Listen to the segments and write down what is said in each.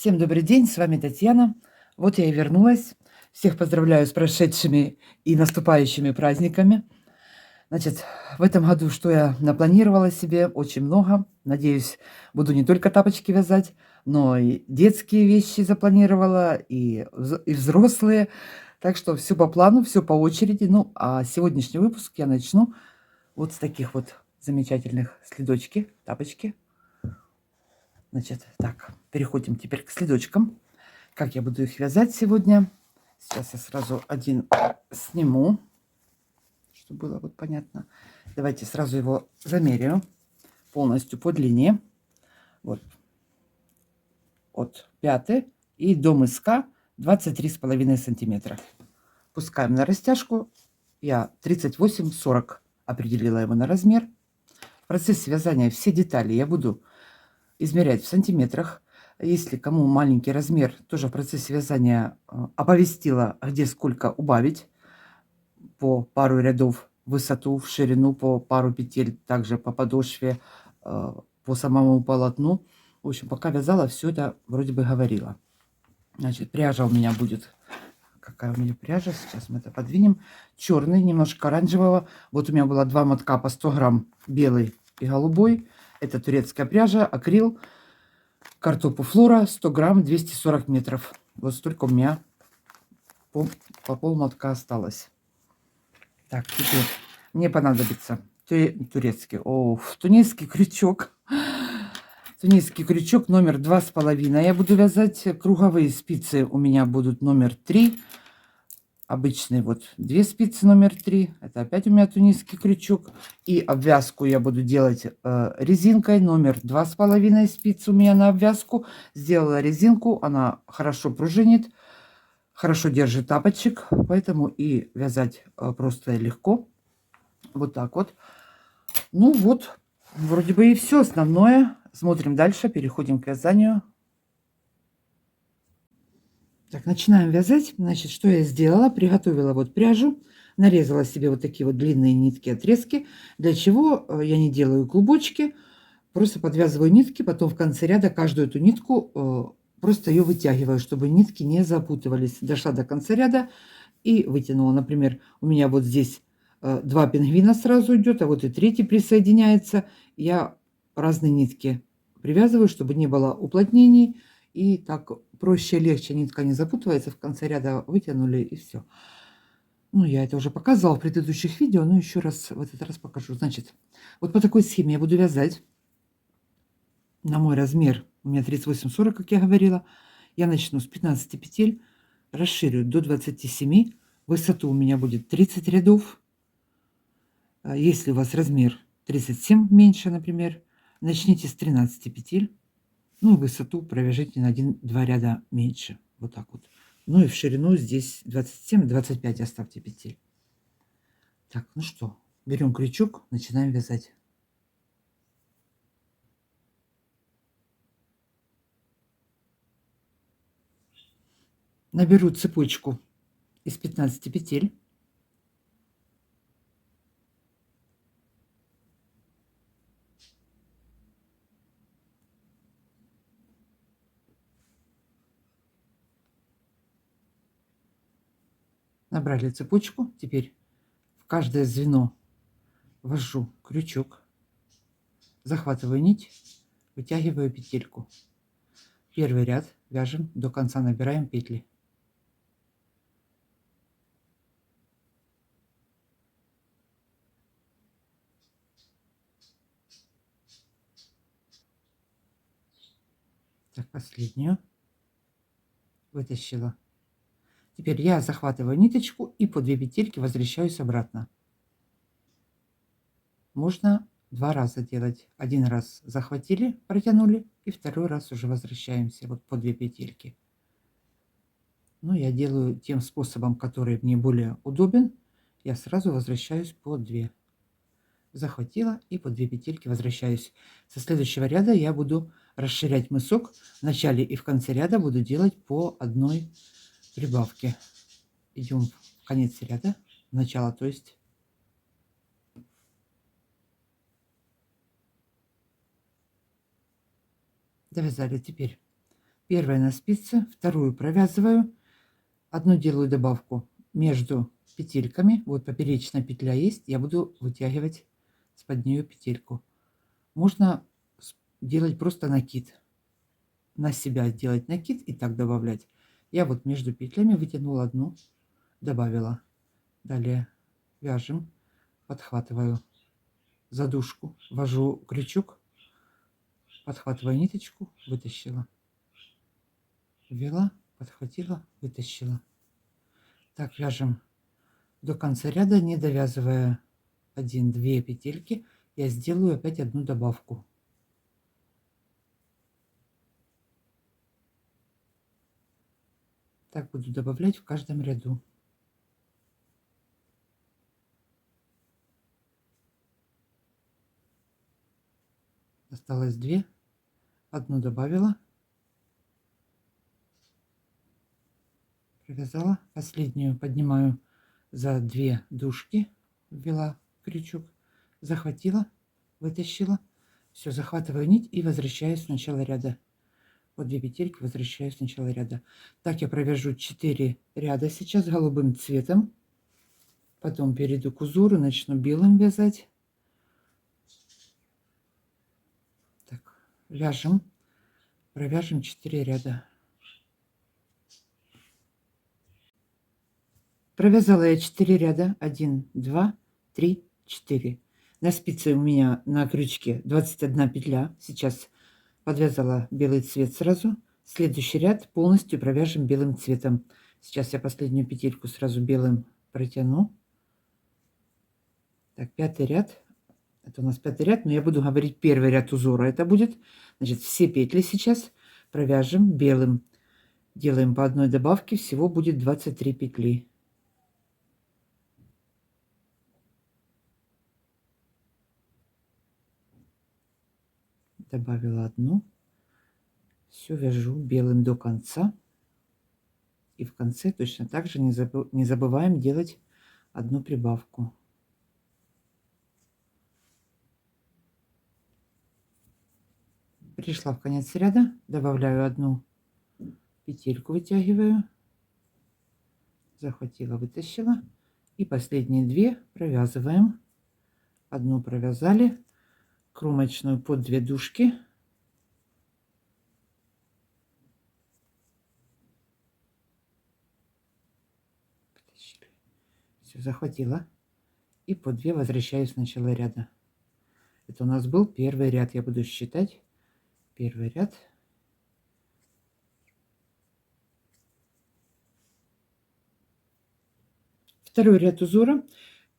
Всем добрый день, с вами Татьяна. Вот я и вернулась. Всех поздравляю с прошедшими и наступающими праздниками. Значит, в этом году что я напланировала себе? Очень много. Надеюсь, буду не только тапочки вязать, но и детские вещи запланировала, и взрослые. Так что все по плану, все по очереди. Ну, а сегодняшний выпуск я начну вот с таких вот замечательных следочки, тапочки. Значит, так, переходим теперь к следочкам. Как я буду их вязать сегодня? Сейчас я сразу один сниму, чтобы было вот понятно. Давайте сразу его замеряю полностью по длине. Вот от пятой и до мыска 23,5 сантиметра. Пускаем на растяжку. Я 38-40 определила его на размер. В процессе вязания все детали я буду измерять в сантиметрах. Если кому маленький размер, тоже в процессе вязания оповестила, где сколько убавить по пару рядов в высоту, в ширину, по пару петель, также по подошве, по самому полотну. В общем, пока вязала, все это вроде бы говорила. Значит, пряжа у меня будет... Какая у меня пряжа? Сейчас мы это подвинем. Черный, немножко оранжевого. Вот у меня было 2 мотка по 100 грамм, белый и голубой. Это турецкая пряжа, акрил. Картопу Флора 100 грамм, 240 метров. Вот столько у меня по полмотка осталось. Так, теперь мне понадобится тунисский крючок. Тунисский крючок номер 2,5. Я буду вязать. Круговые спицы у меня будут номер 3. Обычные вот 2 спицы номер 3. Это опять у меня тунисский крючок. И обвязку я буду делать резинкой номер 2,5 спиц у меня на обвязку. Сделала резинку, она хорошо пружинит, хорошо держит тапочек, поэтому и вязать просто легко. Вот так вот. Ну вот, вроде бы и все основное. Смотрим дальше, переходим к вязанию. Так, начинаем вязать. Значит, что я сделала? Приготовила вот пряжу, нарезала себе вот такие вот длинные нитки, отрезки. Для чего я не делаю клубочки, просто подвязываю нитки, потом в конце ряда каждую эту нитку просто ее вытягиваю, чтобы нитки не запутывались. Дошла до конца ряда и вытянула. Например, у меня вот здесь 2 пингвина сразу идет, а вот и третий присоединяется. Я разные нитки привязываю, чтобы не было уплотнений. И так проще, легче, нитка не запутывается. В конце ряда вытянули и все. Ну, я это уже показывала в предыдущих видео, но еще раз в этот раз покажу. Значит, вот по такой схеме я буду вязать. На мой размер, у меня 38-40, как я говорила. Я начну с 15 петель, расширю до 27. Высоту у меня будет 30 рядов. Если у вас размер 37 меньше, например, начните с 13 петель. Ну, высоту провяжите на 1-2 ряда меньше. Вот так вот. Ну и в ширину здесь 27-25 оставьте петель. Так, ну что, берем крючок, начинаем вязать. Наберу цепочку из 15 петель. Набрали цепочку. Теперь в каждое звено ввожу крючок, захватываю нить, вытягиваю петельку. Первый ряд вяжем до конца, набираем петли. Так, последнюю вытащила. Теперь я захватываю ниточку и по 2 петельки возвращаюсь обратно. Можно 2 раза делать. Один раз захватили, протянули, и второй раз уже возвращаемся вот по 2 петельки. Но я делаю тем способом, который мне более удобен. Я сразу возвращаюсь по 2. Захватила и по 2 петельки возвращаюсь. Со следующего ряда я буду расширять мысок. В начале и в конце ряда буду делать по одной прибавке. Идем в конец ряда, в начало, то есть. Довязали. Теперь Первая на спице, вторую провязываю, одну делаю добавку между петельками. Вот поперечная петля есть, я буду вытягивать с-под нее петельку. Можно делать просто накид, на себя делать накид и так добавлять. Я вот между петлями вытянула одну, добавила. Далее вяжем, подхватываю задушку, ввожу крючок, подхватываю ниточку, вытащила, ввела, подхватила, вытащила. Так вяжем до конца ряда, не довязывая 1-2 петельки. Я сделаю опять одну добавку. Так буду добавлять в каждом ряду. Осталось 2, одну добавила, провязала, последнюю поднимаю за 2 дужки, ввела крючок, захватила, вытащила, все, захватываю нить и возвращаюсь с начала ряда. Вот 2 петельки, возвращаюсь с начала ряда. Так я провяжу 4 ряда сейчас голубым цветом, потом перейду к узору, начну белым вязать. Так, вяжем, провяжем 4 ряда. Провязала я 4 ряда. 1, 2, 3, 4. На спице у меня на крючке 21 петля. Сейчас подвязала белый цвет сразу. Следующий ряд полностью провяжем белым цветом. Сейчас я последнюю петельку сразу белым протяну. Так, 5-й ряд. Это у нас 5-й ряд, но я буду говорить первый ряд узора. Это будет, значит, все петли сейчас провяжем белым. Делаем по одной добавке, всего будет 23 петли. Добавила одну. Все вяжу белым до конца. И в конце точно так же не забываем делать одну прибавку. Пришла в конец ряда, добавляю одну петельку, вытягиваю, захватила, вытащила, и последние 2 провязываем. Одну провязали, кромочную под 2 дужки, все, захватила, и по 2 возвращаюсь в начало ряда. Это у нас был первый ряд, я буду считать. Первый ряд. Второй ряд узора.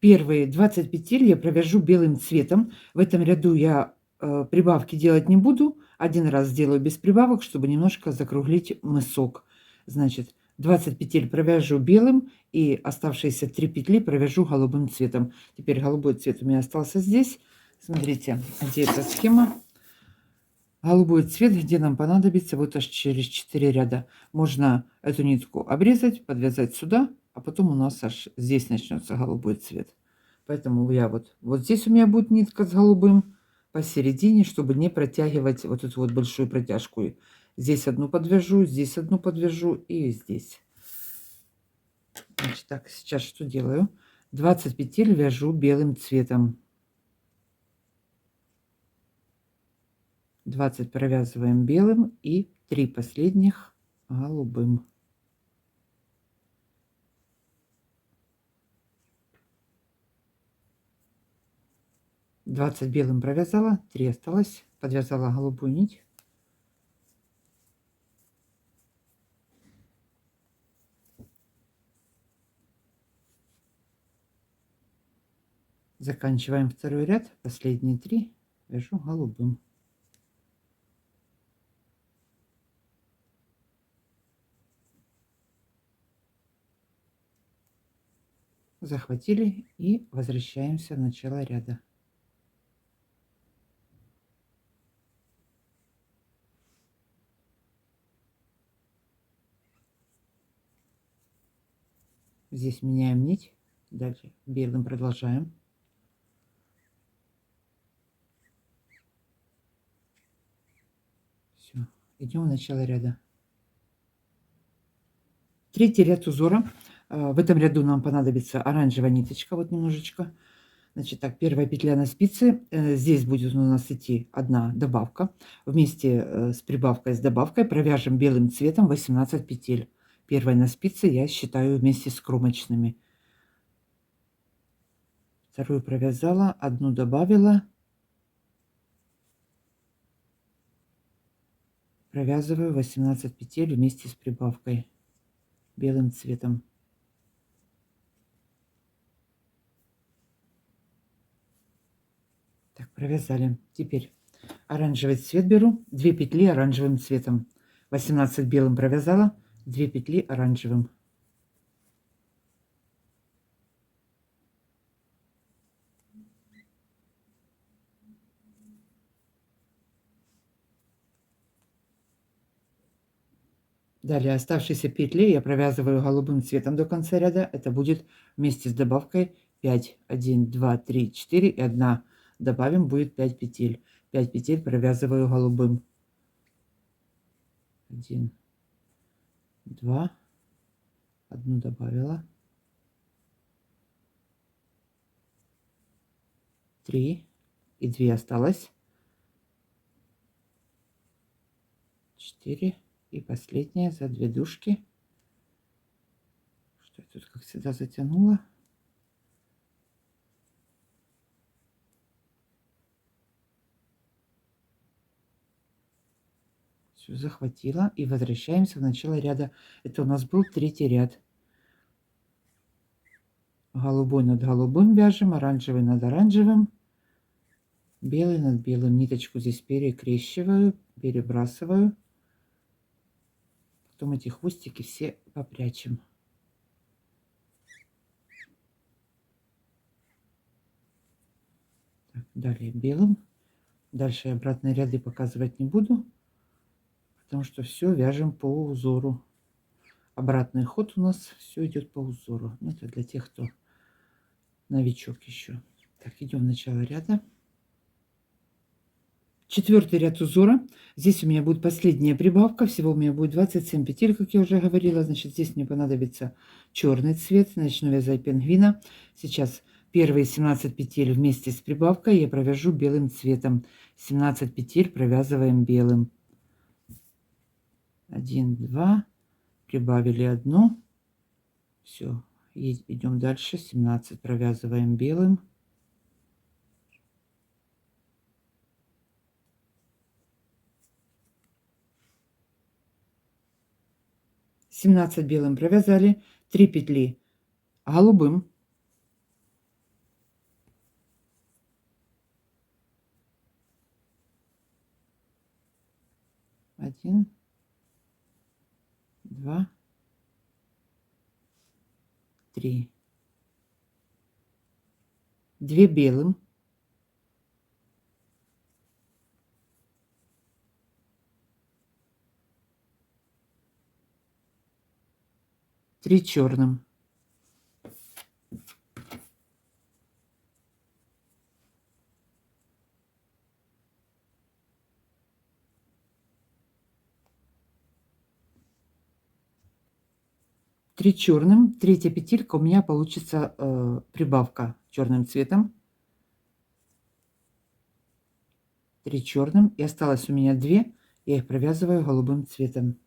Первые 20 петель я провяжу белым цветом. В этом ряду я прибавки делать не буду. Один раз сделаю без прибавок, чтобы немножко закруглить мысок. Значит, 20 петель провяжу белым и оставшиеся 3 петли провяжу голубым цветом. Теперь голубой цвет у меня остался здесь. Смотрите, где эта схема. Голубой цвет, где нам понадобится вот аж через 4 ряда. Можно эту нитку обрезать, подвязать сюда, а потом у нас аж здесь начнется голубой цвет. Поэтому я вот здесь у меня будет нитка с голубым посередине, чтобы не протягивать вот эту вот большую протяжку. Здесь одну подвяжу и здесь. Значит, так, сейчас что делаю? 20 петель вяжу белым цветом. 20 провязываем белым и 3 последних голубым. Белым провязала, 3 осталось, подвязала голубую нить. Заканчиваем второй ряд, последние 3 вяжу голубым. Захватили и возвращаемся в начало ряда. Здесь меняем нить, дальше белым продолжаем. Все, идем в начало ряда. Третий ряд узора. В этом ряду нам понадобится оранжевая ниточка, вот немножечко. Значит, так, первая петля на спице. Здесь будет у нас идти одна добавка. Вместе с прибавкой, с добавкой провяжем белым цветом 18 петель. Первая на спице я считаю вместе с кромочными. Вторую провязала, одну добавила. Провязываю 18 петель вместе с прибавкой белым цветом. Так, провязали. Теперь оранжевый цвет беру, 2 петли оранжевым цветом. 18 белым провязала, 2 петли оранжевым. Далее оставшиеся петли я провязываю голубым цветом до конца ряда. Это будет вместе с добавкой 5. 1, 2, 3, 4 и 1. Добавим, будет 5 петель. 5 петель провязываю голубым. 1, 2, одну добавила. 3 и 2 осталось. 4 и последняя за 2 дужки. Что я тут, как всегда, затянула. Все, захватила. И возвращаемся в начало ряда. Это у нас был третий ряд. Голубой над голубым вяжем, оранжевый над оранжевым, белый над белым. Ниточку здесь перекрещиваю, перебрасываю. Потом эти хвостики все попрячем. Так, далее белым. Дальше обратные ряды показывать не буду, потому что все вяжем по узору. Обратный ход у нас все идет по узору. Это для тех, кто новичок еще. Так, идем в начало ряда. Четвертый ряд узора. Здесь у меня будет последняя прибавка. Всего у меня будет 27 петель, как я уже говорила. Значит, здесь мне понадобится черный цвет. Начну вязать пингвина. Сейчас первые 17 петель вместе с прибавкой я провяжу белым цветом. 17 петель провязываем белым. 1, 2. Прибавили одну. Все. Идем дальше. 17 провязываем белым. Белым провязали, 3 петли голубым, 1, 2, 3, 2 белым, 3 черным. Три черным. Третья петелька у меня получится прибавка черным цветом. 3 черным. И осталось у меня 2. Я их провязываю голубым цветом.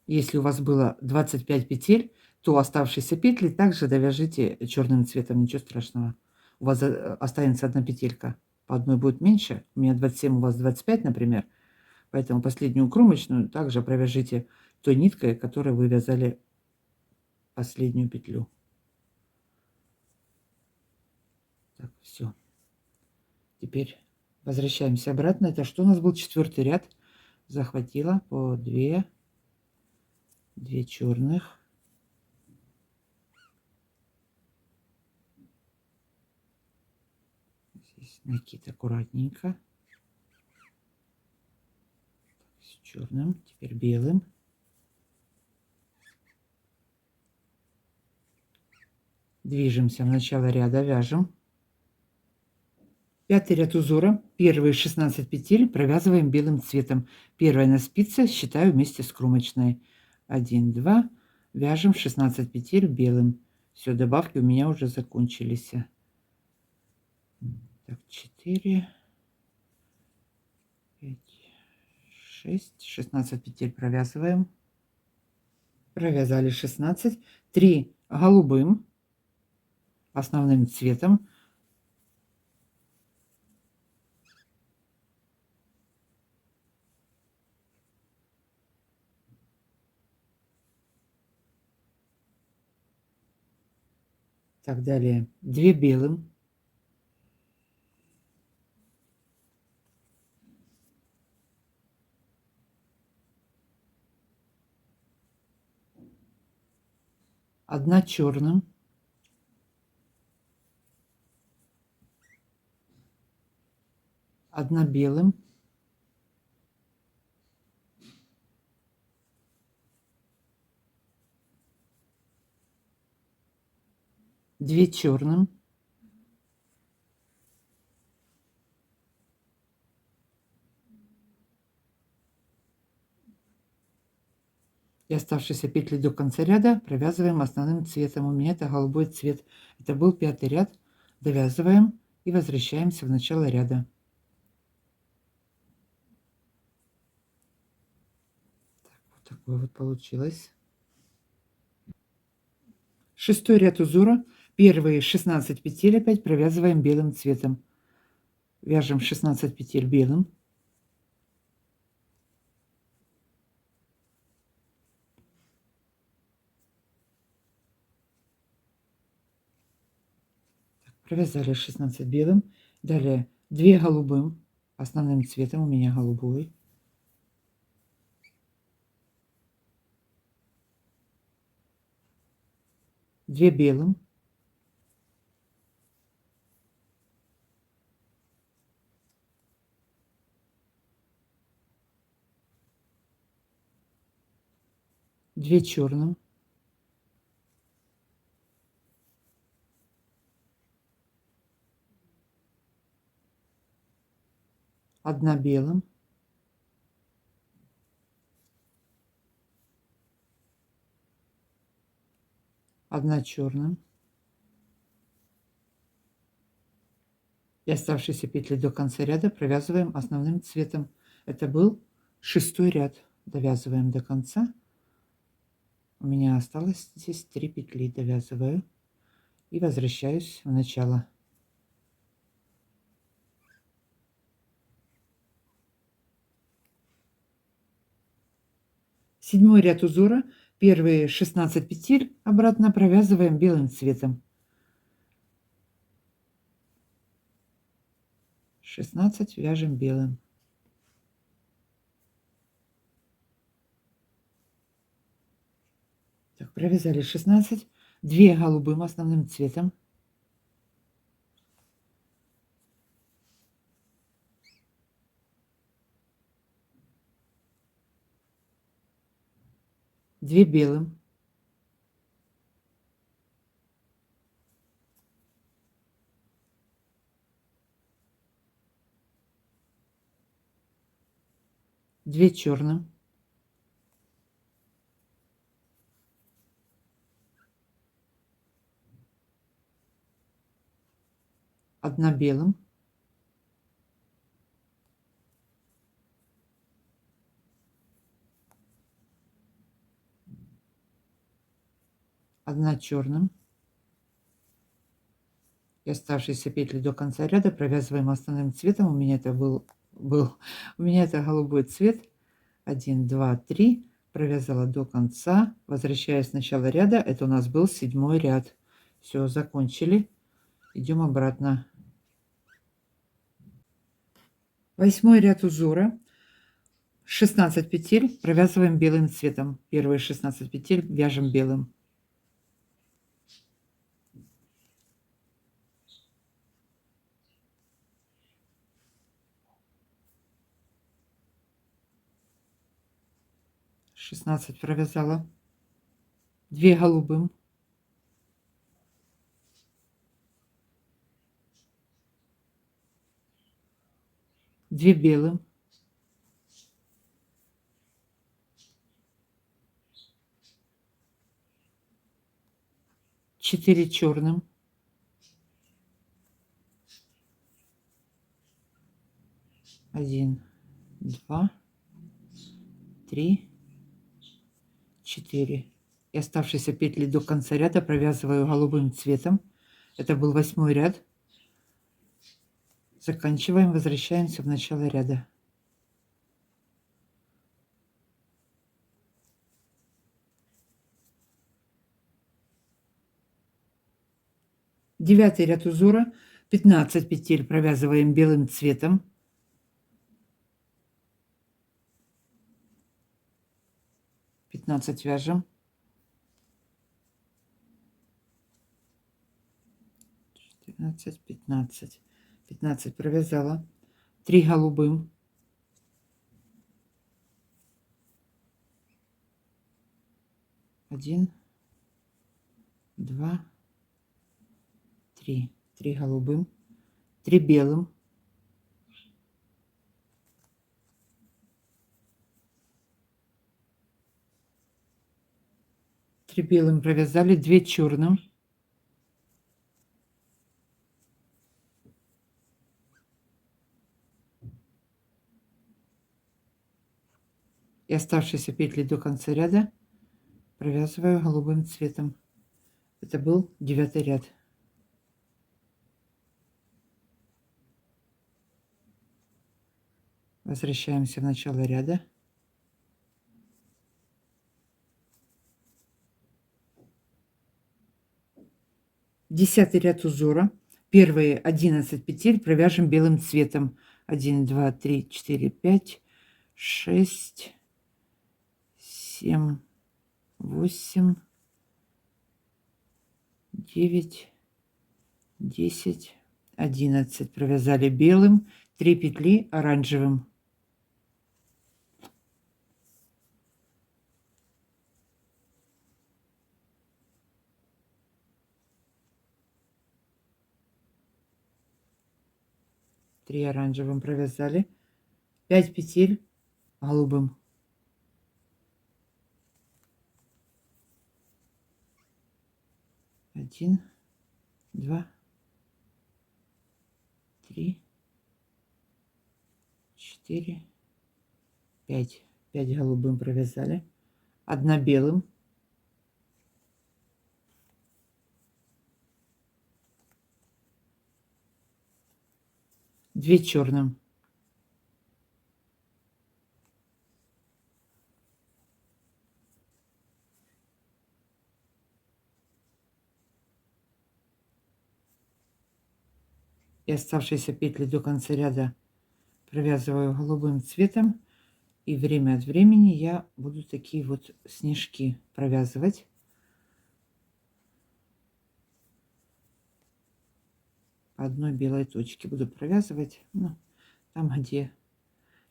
Если у вас было 25 петель, то оставшиеся петли также довяжите черным цветом. Ничего страшного. У вас останется одна петелька. По одной будет меньше. У меня 27, у вас 25, например. Поэтому последнюю кромочную также провяжите той ниткой, которой вы вязали последнюю петлю. Так, все. Теперь возвращаемся обратно. Это что у нас был четвертый ряд? Захватила по 2 черных. Здесь накид аккуратненько. С черным, теперь белым. Движемся в начало ряда, вяжем. 5 ряд узора. Первые 16 петель провязываем белым цветом. Первая на спице считаю вместе с кромочной. 1, 2. Вяжем 16 петель белым. Все, добавки у меня уже закончились. Так, 4, 5, 6, 16 петель провязываем. Провязали 16. 3 голубым основным цветом. Так, далее 2 белым. Одна черным. Одна белым. Две черным. И оставшиеся петли до конца ряда провязываем основным цветом. У меня это голубой цвет. Это был 5 ряд. Довязываем и возвращаемся в начало ряда. Так, вот такое вот получилось. 6 ряд узора. Первые 16 петель опять провязываем белым цветом. Вяжем 16 петель белым. Провязали 16 белым. Далее 2 голубым. Основным цветом у меня голубой. 2 белым. 2 черным. 1 белым. 1 черным. И оставшиеся петли до конца ряда провязываем основным цветом. Это был 6 ряд. Довязываем до конца. У меня осталось здесь 3 петли. Довязываю и возвращаюсь в начало. Седьмой ряд узора. Первые 16 петель обратно провязываем белым цветом. 16 вяжем белым. Так, провязали 16. 2 голубым основным цветом. 2 белым. 2 черным. 1 белым. 1 черным. И оставшиеся петли до конца ряда провязываем основным цветом. У меня это был у меня это голубой цвет. 1, 2, 3. Провязала до конца. Возвращаясь с начала ряда. Это у нас был 7 ряд. Все, закончили. Идем обратно. 8 ряд узора. 16 петель провязываем белым цветом. Первые 16 петель вяжем белым. Шестнадцать провязала. 2 голубым. 2 белым, 4 черным, 1, 2, 3, 4. И оставшиеся петли до конца ряда провязываю голубым цветом. Это был 8 ряд. Заканчиваем, возвращаемся в начало ряда. Девятый ряд узора, 15 петель провязываем белым цветом. 15 вяжем. 14, 15. 15 провязала. 3 голубым. 1, 2, 3. 3 голубым. 3 белым. 3 белым провязали, 2 черным. И оставшиеся петли до конца ряда провязываю голубым цветом. Это был 9 ряд. Возвращаемся в начало ряда. Десятый ряд узора. Первые 11 петель провяжем белым цветом. 1, 2, 3, 4, 5, 6, 7, 8, 9, 10, 11. Провязали белым. 3 петли оранжевым. Три оранжевым провязали, 5 петель голубым. Один, два, три, 4, 5. 5 голубым провязали, 1 белым, 2 черным, 2 оставшиеся петли до конца ряда провязываю голубым цветом, и время от времени я буду такие вот снежки провязывать. По одной белой точке буду провязывать, ну, там, где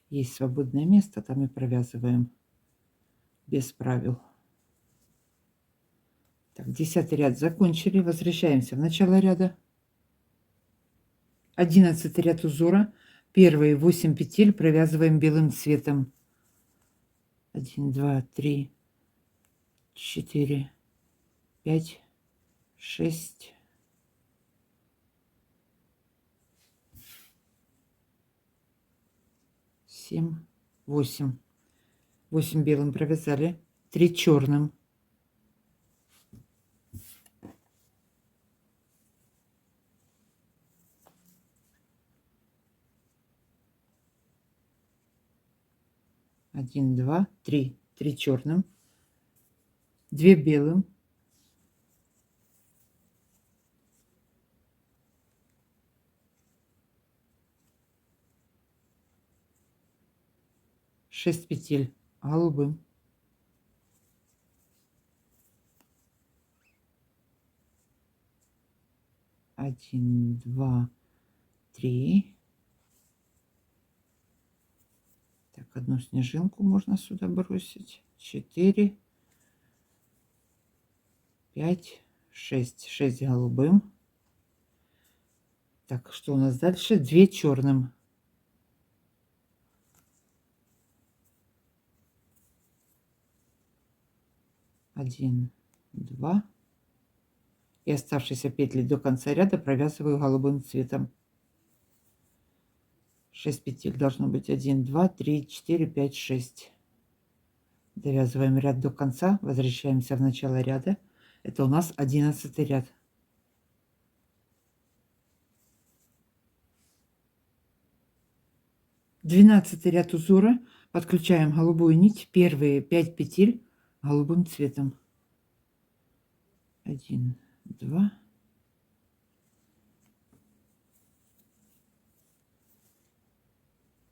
есть свободное место, там и провязываем без правил. Так, 10 ряд закончили, возвращаемся в начало ряда. 11 ряд узора, первые 8 петель провязываем белым цветом. 1, 2, 3, 4, 5, 6, 7, 8. 8 белым провязали, 3 черным. 1, 2, 3. 3 черным, 2 белым, 6 петель голубым, 1, 2, 3. Так, одну снежинку можно сюда бросить. 4, 5, 6. 6 голубым. Так, что у нас дальше? 2 черным. 1, 2. И оставшиеся петли до конца ряда провязываю голубым цветом. 6 петель должно быть. 1, 2, 3, 4, 5, 6. Довязываем ряд до конца, возвращаемся в начало ряда. Это у нас 11 ряд. Двенадцатый ряд узора. Подключаем голубую нить. Первые 5 петель голубым цветом. 1, 2,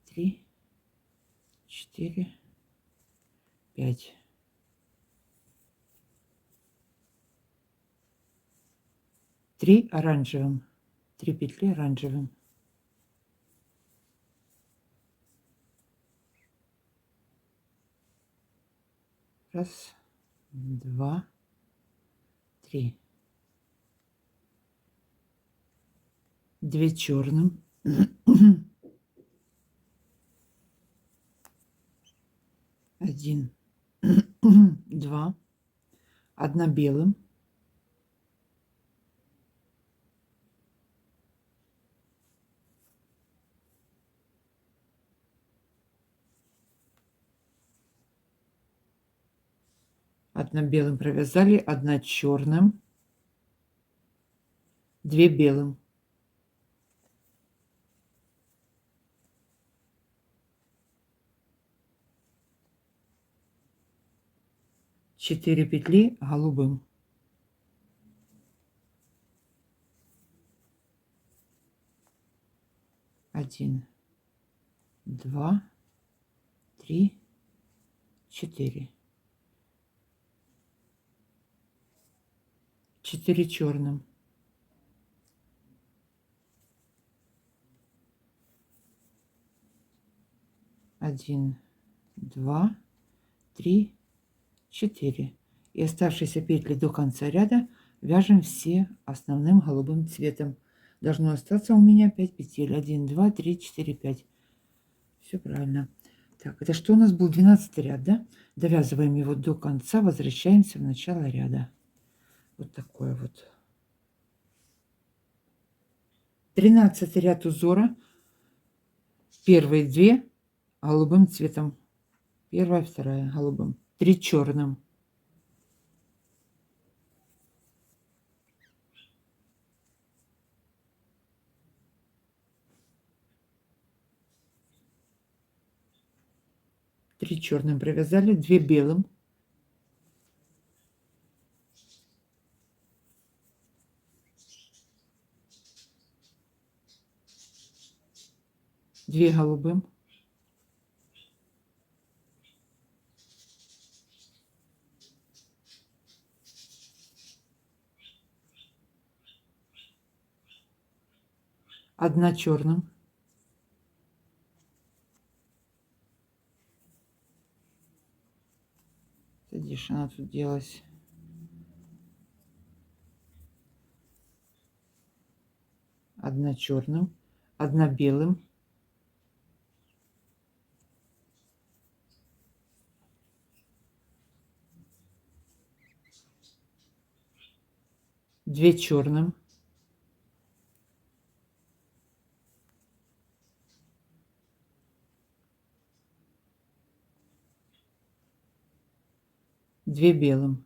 3, 4, 5. 3 оранжевым. 3 петли оранжевым. Раз, два, три. 2 черным. 1, 2. 1 белым. 1 белым провязали, 1 черным, 2 белым. 4 петли голубым. 1, 2, 3, 4. 4 черным. 1, 2, 3, 4. И оставшиеся петли до конца ряда вяжем все основным голубым цветом. Должно остаться у меня 5 петель. 1, 2, 3, 4, 5. Все правильно. Так, это что у нас был 12 ряд, да? Довязываем его до конца, возвращаемся в начало ряда. Вот такое вот. 13 ряд узора. Первые 2 голубым цветом. Первая, вторая голубым. 3 черным. 3 черным провязали, 2 белым. 2 голубым. 1 черным. где же она тут делась? 1 черным, 1 белым. 2 черным. 2 белым.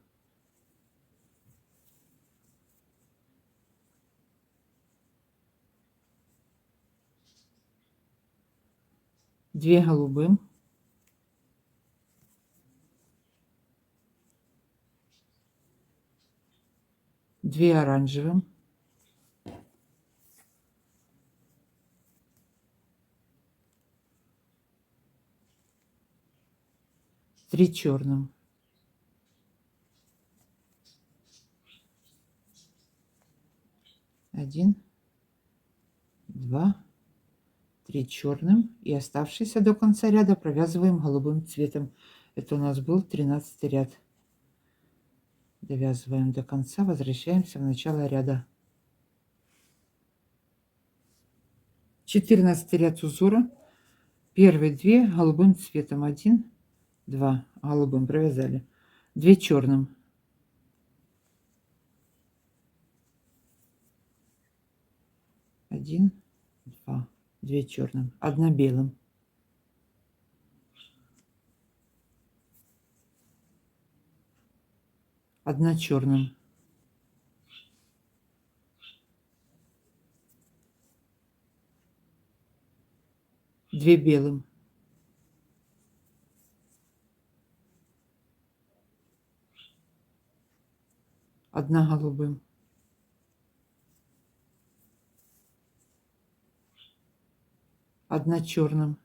2 голубым. 2 оранжевым. 3 черным. 1, 2, 3 черным. И оставшийся до конца ряда провязываем голубым цветом. Это у нас был 13 ряд. Довязываем до конца, возвращаемся в начало ряда. 14 ряд узора. Первые 2 голубым цветом. 1, 2 голубым провязали. 2 черным. 1, 2, 2 черным, 1 белым. 1 черным. 2 белым. 1 голубым. 1 черным.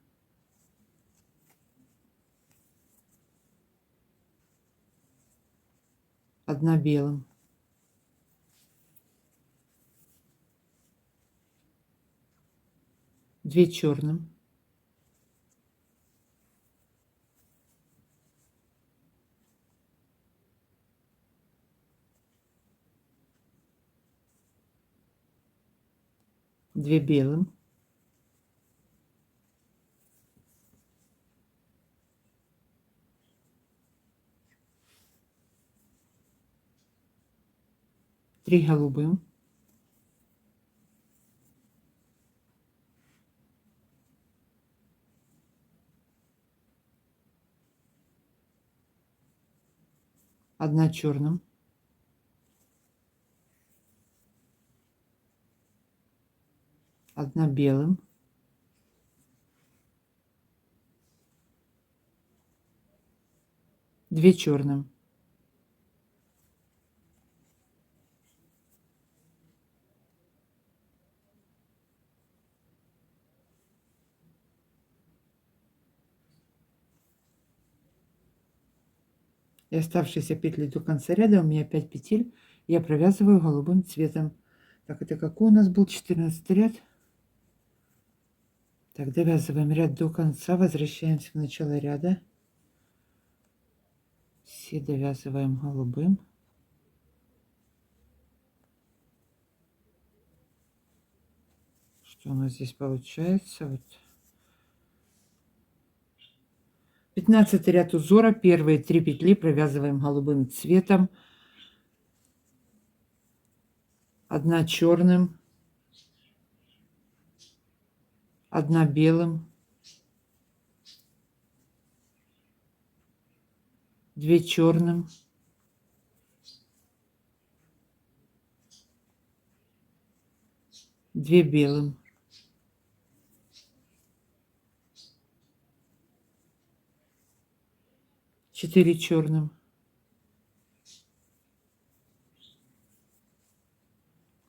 1 белым. 2 черным. 2 белым. 3 голубым. 1 черным. 1 белым. 2 черным. 2 оставшиеся петли до конца ряда, у меня 5 петель, я провязываю голубым цветом. Так, это какой у нас был 14 ряд? Так, довязываем ряд до конца, возвращаемся в начало ряда. Все довязываем голубым. Что у нас здесь получается? Вот. 15 ряд узора, первые 3 петли провязываем голубым цветом. 1 черным, 1 белым, 2 черным, 2 белым, 4 черным,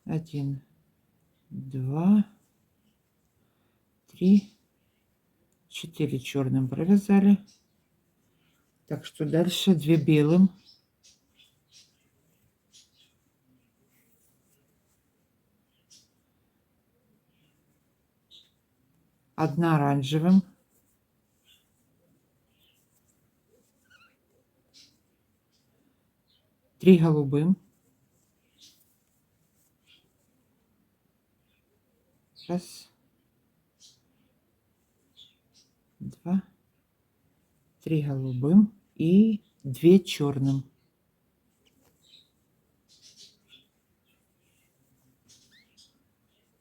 1, 2, 3, 4 черным провязали. Так что дальше 2 белым, 1 оранжевым, 3 голубым, 1, 2, 3 голубым и 2 черным.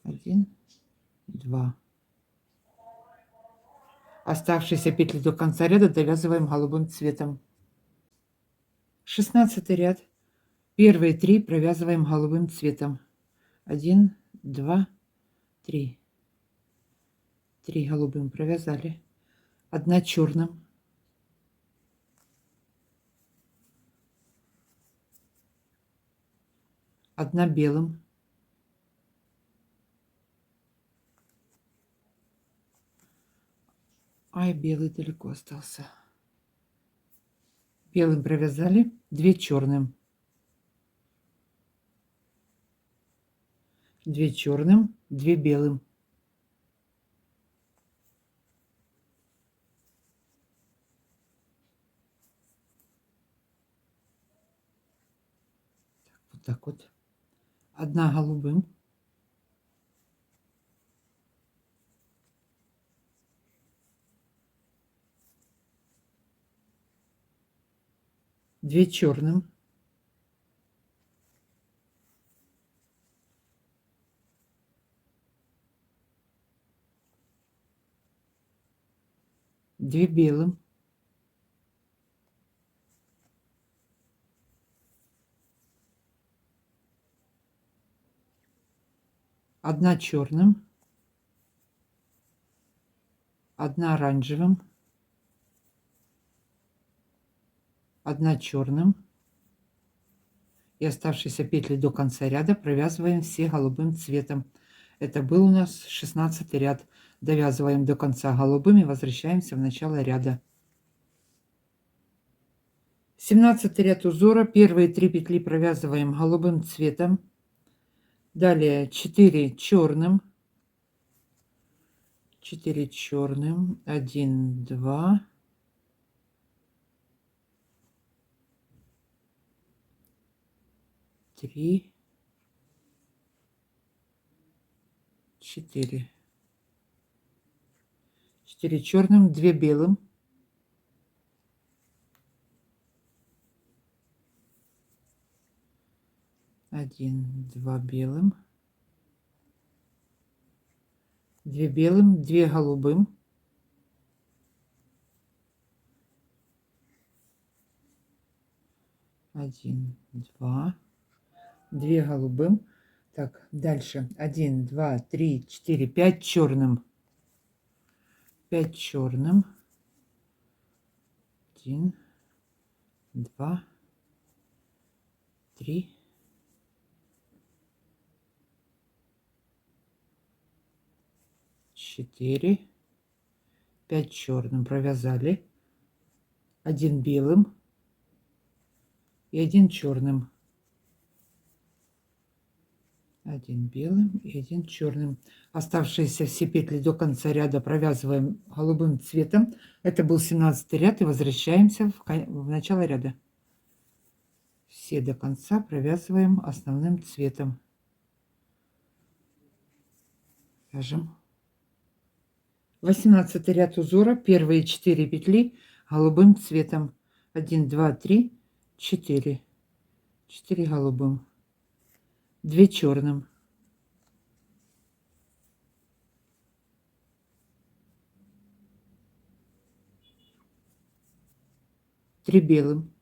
1, 2. Оставшиеся петли до конца ряда довязываем голубым цветом. 16 ряд. Первые 3 провязываем голубым цветом. 1, 2, 3. 3 голубым провязали. 1 черным. 1 белым. 1 белый далеко остался. Белым провязали, 2 черным. 2 черным, 2 белым. Вот так вот. 1 голубым. 2 черным. 2 белым, 1 черным, 1 оранжевым, 1 черным. И оставшиеся петли до конца ряда провязываем все голубым цветом. Это был у нас 16 ряд. Довязываем до конца голубым и возвращаемся в начало ряда. 17 ряд узора. Первые 3 петли провязываем голубым цветом. Далее 4 черным. 4 черным. 1, 2. 3, 4. 4 черным, 2 белым. 1, 2 белым. 2 белым, 2 голубым. 1, 2. 2 голубым. Так, дальше. 1, 2, 3, 4, 5 черным. 5 черным. 1, 2, 3, 4, 5 черным. Провязали. 1 белым и 1 черным. 1 белым и 1 черным. Оставшиеся все петли до конца ряда провязываем голубым цветом. Это был 17 ряд, и возвращаемся в начало ряда. Все до конца провязываем основным цветом. Вяжем. 18 ряд узора. Первые 4 петли голубым цветом. 1, 2, 3, 4. 4 голубым. 2 черным. 3 белым.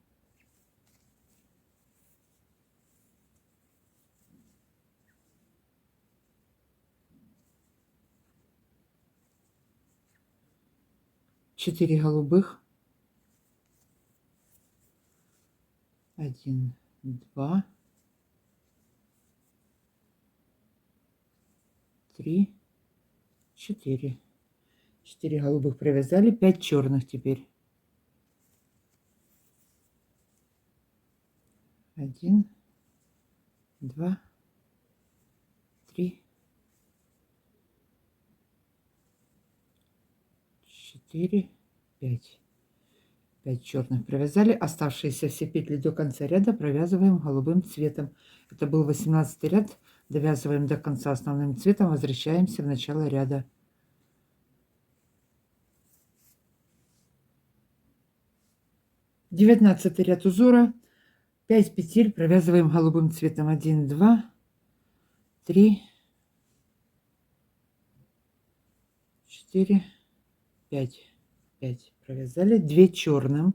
4 голубых. 1, 2, 3, 4. 4 голубых провязали, 5 черных теперь. 1, 2, 3, 4, 5. 5 черных провязали. Оставшиеся все петли до конца ряда провязываем голубым цветом. Это был 18 ряд. Довязываем до конца основным цветом. Возвращаемся в начало ряда. Девятнадцатый ряд узора. 5 петель провязываем голубым цветом. 1, 2, 3, 4, 5. 5 провязали. 2 черным.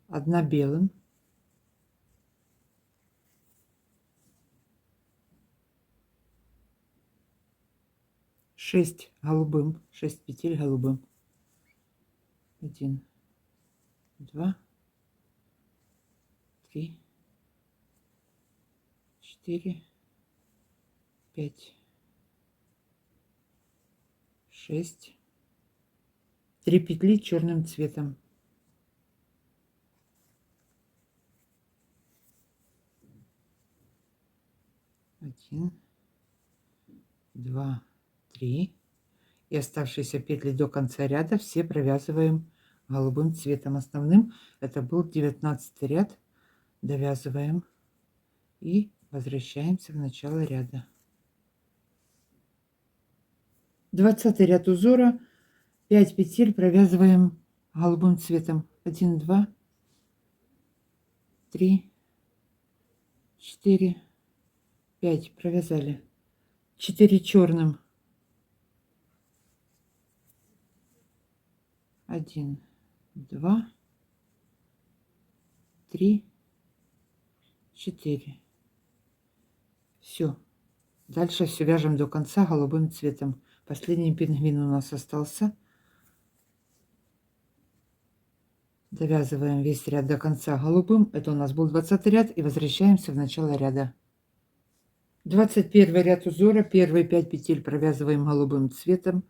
1 белым. 6 голубым. 6 петель голубым. 1, 2, 3, 4, 5, 6. 3 петли черным цветом. 1, 2, 3. И оставшиеся петли до конца ряда все провязываем голубым цветом основным. Это был 19 ряд. Довязываем и возвращаемся в начало ряда. 20 ряд узора. 5 петель провязываем голубым цветом. 1, 2, 3, 4, 5 провязали, 4 черным, 1, 2, 3, 4. Все. Дальше все вяжем до конца голубым цветом. Последний пингвин у нас остался. Довязываем весь ряд до конца голубым. Это у нас был 20 ряд. И возвращаемся в начало ряда. 21 ряд узора. Первые 5 петель провязываем голубым цветом.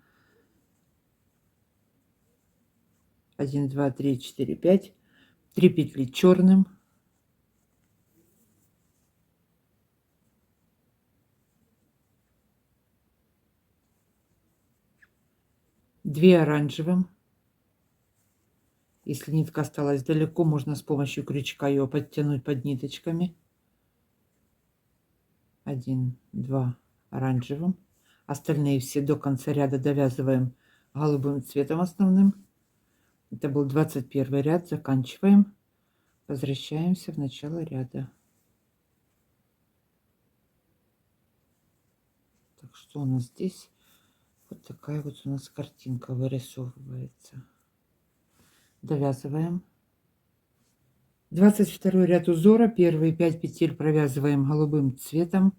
1, 2, 3, 4, 5. 3 петли черным. 2 оранжевым. Если нитка осталась далеко, можно с помощью крючка ее подтянуть под ниточками. 1, 2 оранжевым. Остальные все до конца ряда довязываем голубым цветом основным. Это был 21 ряд. Заканчиваем. Возвращаемся в начало ряда. Так, что у нас здесь? Вот такая вот у нас картинка вырисовывается. Довязываем. 22 ряд узора. Первые 5 петель провязываем голубым цветом.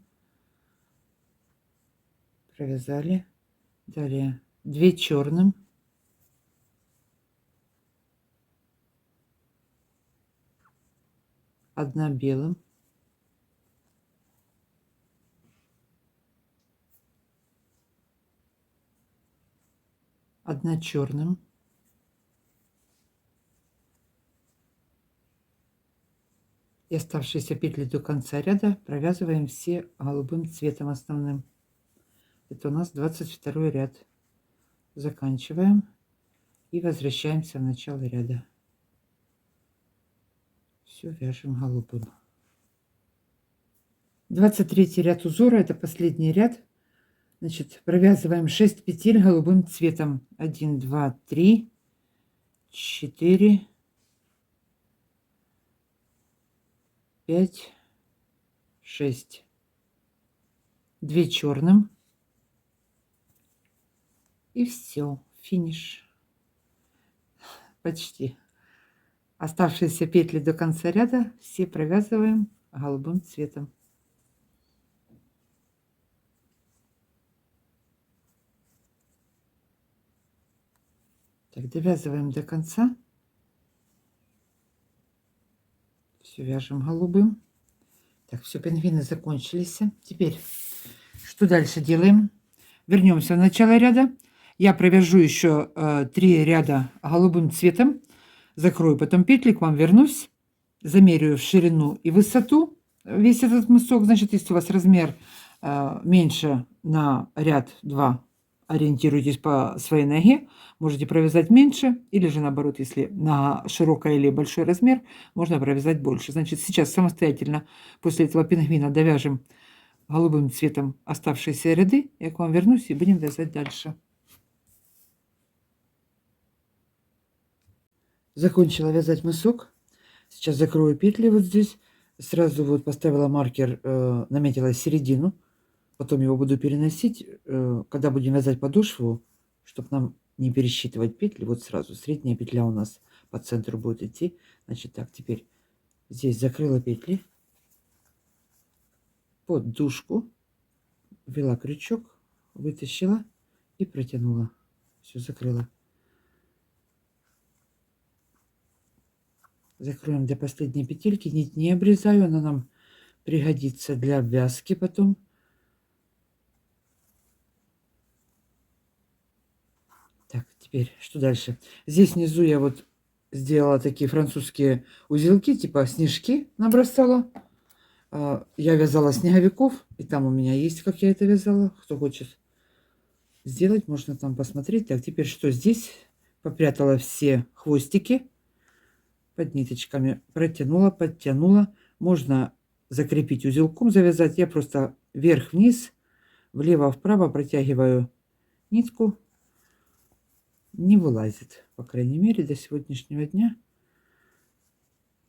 Провязали. Далее 2 черным. 1 белым. 1 черным. И оставшиеся петли до конца ряда провязываем все голубым цветом основным. Это у нас 22 ряд. Заканчиваем и возвращаемся в начало ряда. Все вяжем голубым. 23 ряд узора, это последний ряд. Значит, провязываем 6 петель голубым цветом. 1, 2, 3, 4, 5, 6. 2 черным. И все, финиш. Почти. Оставшиеся петли до конца ряда все провязываем голубым цветом. Так, довязываем до конца. Все вяжем голубым. Так, все, пингвины закончились. Теперь, что дальше делаем? Вернемся в начало ряда. Я провяжу еще 3 ряда голубым цветом. Закрою потом петли, к вам вернусь. Замеряю в ширину и высоту весь этот мысок. Значит, если у вас размер меньше на ряд 2, ориентируйтесь по своей ноге, можете провязать меньше, или же наоборот, если на широкий или большой размер, можно провязать больше. Значит, сейчас самостоятельно после этого пингвина довяжем голубым цветом оставшиеся ряды. Я к вам вернусь и будем вязать дальше. Закончила вязать мысок. Сейчас закрою петли вот здесь. Сразу вот поставила маркер, наметила середину. Потом его буду переносить, когда будем вязать подошву, чтобы нам не пересчитывать петли. Вот сразу средняя петля у нас по центру будет идти. Значит, так, теперь здесь закрыла петли. Под дужку ввела крючок, вытащила и протянула. Все, закрыла. Закроем до последней петельки. Нить не обрезаю, она нам пригодится для обвязки потом. Так, теперь что дальше? Здесь внизу я вот сделала такие французские узелки, типа снежки набросала. Я вязала снеговиков, и там у меня есть, как я это вязала. Кто хочет сделать, можно там посмотреть. Так, теперь что здесь? Попрятала все хвостики под ниточками, протянула, подтянула. Можно закрепить узелком, завязать. Я просто вверх-вниз, влево-вправо протягиваю нитку. Не вылазит, по крайней мере, до сегодняшнего дня.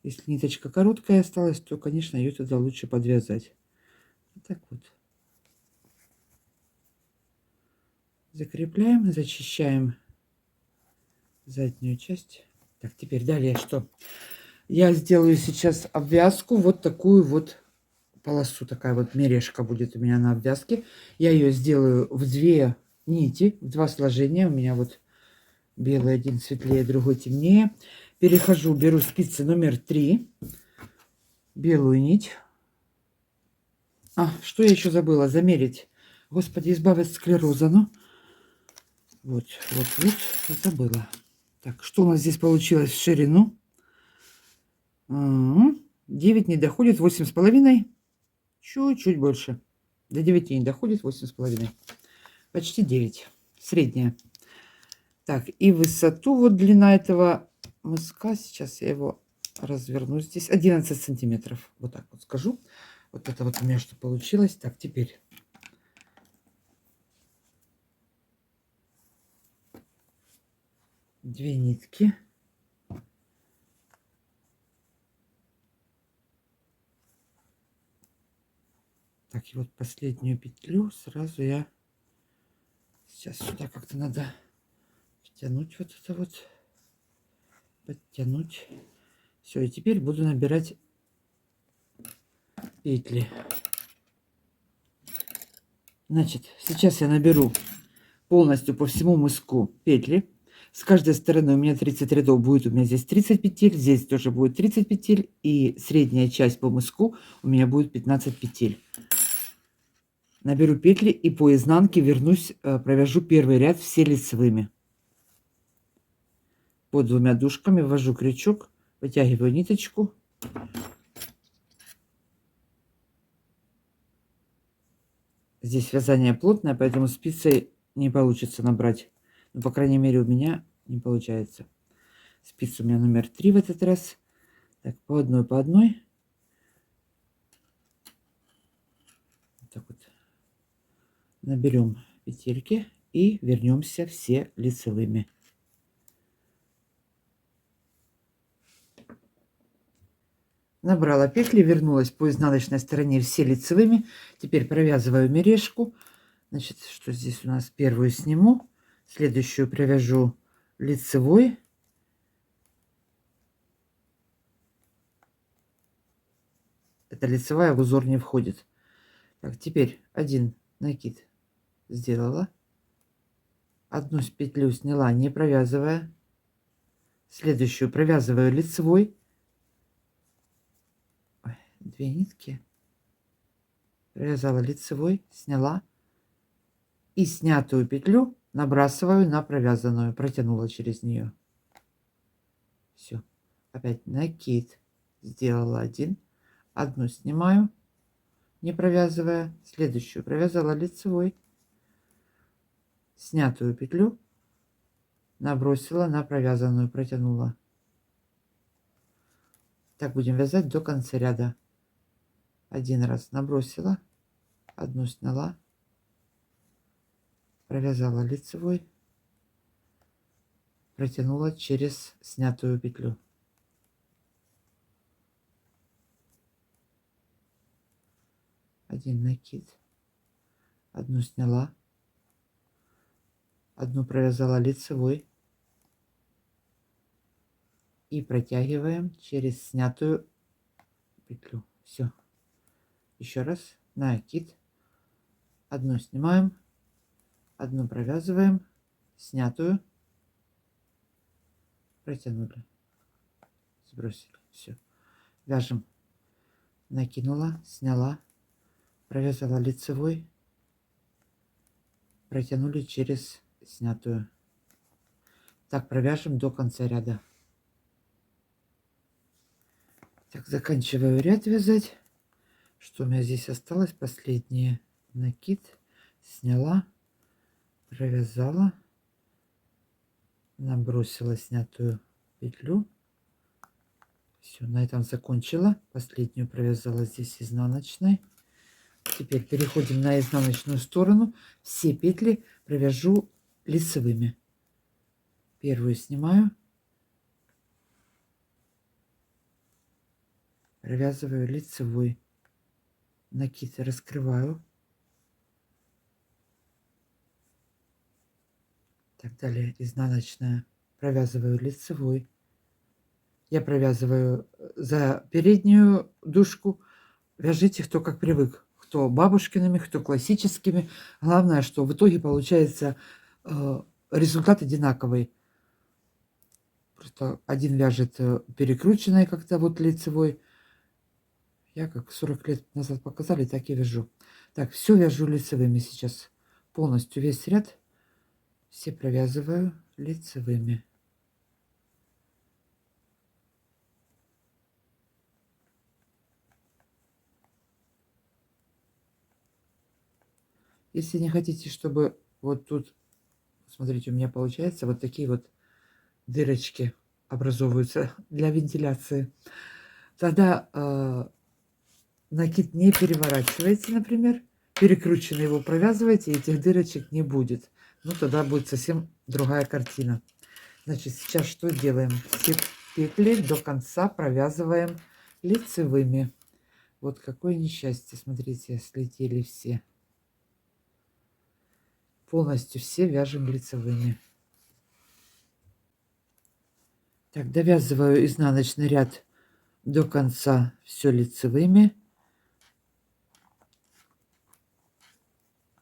Если ниточка короткая осталась, то, конечно, ее тогда лучше подвязать. Вот так вот. Закрепляем, зачищаем заднюю часть. Так, теперь далее что? Я сделаю сейчас обвязку, вот такую вот полосу, такая вот мережка будет у меня на обвязке. Я ее сделаю в 2 нити, в 2 сложения. У меня вот белый один светлее, другой темнее. Перехожу, беру спицы номер 3, белую нить. А, что я еще забыла? Замерить. Господи, избавить от склероза, ну. Вот, забыла. Так, что у нас здесь получилось в ширину? 9 не доходит, 8,5. Чуть-чуть больше. До 9 не доходит, 8,5. Почти 9. Средняя. Так, и высоту, вот длина этого мыска, сейчас я его разверну здесь, 11 сантиметров. Вот так вот скажу. Вот это вот у меня что получилось. Так, теперь 2 нитки. Так, и вот последнюю петлю сразу я сейчас сюда как-то надо тянуть вот это вот, подтянуть. Все, и теперь буду набирать петли. Значит, сейчас я наберу полностью по всему мыску петли. С каждой стороны у меня 30 рядов будет, у меня здесь 30 петель, здесь тоже будет 30 петель, и средняя часть по мыску у меня будет 15 петель. Наберу петли и по изнанке вернусь, провяжу первый ряд все лицевыми. Под 2 дужками ввожу крючок, вытягиваю ниточку. Здесь вязание плотное, поэтому спицей не получится набрать. Ну, по крайней мере, у меня не получается. Спица у меня номер 3 в этот раз. Так, по одной, по одной. Вот так вот. Наберем петельки и вернемся все лицевыми. Набрала петли, вернулась по изнаночной стороне все лицевыми. Теперь провязываю мережку. Значит, что здесь у нас? Первую сниму, следующую провяжу лицевой. Это лицевая в узор не входит. Так, теперь один накид сделала. Одну петлю сняла, не провязывая. Следующую провязываю лицевой. Ой, 2 нитки. Провязала лицевой, сняла. И снятую петлю набрасываю на провязанную, протянула через нее. Все. Опять накид сделала один. Одну снимаю, не провязывая. Следующую провязала лицевой. Снятую петлю набросила на провязанную, протянула. Так будем вязать до конца ряда. Один раз набросила, одну сняла, провязала лицевой, протянула через снятую петлю. Один накид, одну сняла, одну провязала лицевой и протягиваем через снятую петлю. Все. Еще раз накид, одну снимаем, одну провязываем, снятую, протянули, сбросили. Все. Вяжем. Накинула, сняла, провязала лицевой, протянули через снятую. Так провяжем до конца ряда. Так, заканчиваю ряд вязать. Что у меня здесь осталось? Последнее. Накид, сняла, провязала, набросила снятую петлю. Все, на этом закончила. Последнюю провязала здесь изнаночной. Теперь переходим на изнаночную сторону. Все петли провяжу лицевыми. Первую снимаю, провязываю лицевой, накид раскрываю. Так, далее изнаночная. Провязываю лицевой. Я провязываю за переднюю дужку. Вяжите кто как привык. Кто бабушкиными, кто классическими. Главное, что в итоге получается результат одинаковый. Просто один вяжет перекрученной как-то вот лицевой. Я как 40 лет назад показали, так и вяжу. Так, все вяжу лицевыми сейчас. Полностью весь ряд. Все провязываю лицевыми. Если не хотите, чтобы вот тут, смотрите, у меня получается вот такие вот дырочки образовываются для вентиляции, тогда накид не переворачивайте, например, перекрученный его провязывайте, и этих дырочек не будет. Ну, тогда будет совсем другая картина. Значит, сейчас что делаем? Все петли до конца провязываем лицевыми. Вот какое несчастье, смотрите, слетели все. Полностью все вяжем лицевыми. Так, довязываю изнаночный ряд до конца, все лицевыми.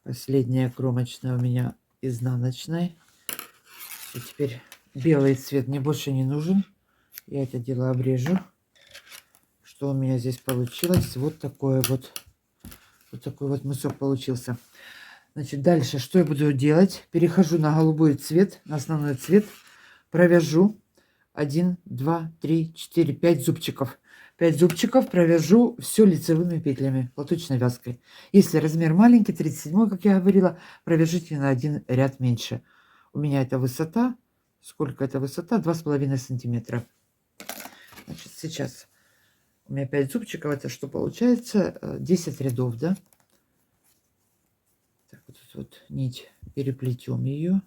Последняя кромочная у меня изнаночной. И теперь белый цвет мне больше не нужен. Я это дело обрежу. Что у меня здесь получилось? Вот такой вот мысок получился. Значит, дальше что я буду делать? Перехожу на голубой цвет, на основной цвет. Провяжу 1, 2, 3, 4, 5 зубчиков. 5 зубчиков провяжу все лицевыми петлями, платочной вязкой. Если размер маленький, 37, как я говорила, провяжите на один ряд меньше. У меня это высота. Сколько это высота? 2,5 сантиметра. Значит, сейчас у меня 5 зубчиков. Это что получается? 10 рядов, да? Так, вот тут вот нить переплетем ее.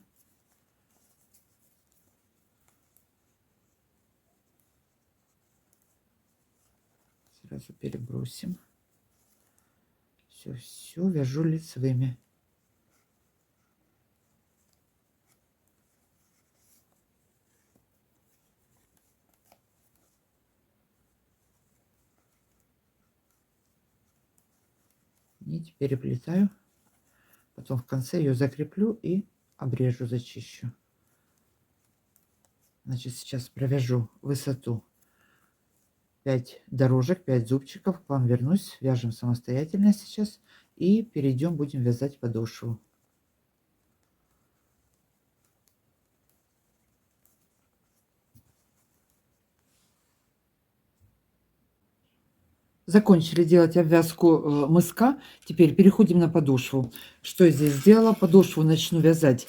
Сразу перебросим. Все вяжу лицевыми. Нить переплетаю. Потом в конце ее закреплю и обрежу, зачищу. Значит, сейчас провяжу высоту 5 дорожек, 5 зубчиков. К вам вернусь. Вяжем самостоятельно сейчас. И перейдем, будем вязать подошву. Закончили делать обвязку мыска. Теперь переходим на подошву. Что я здесь сделала? Подошву начну вязать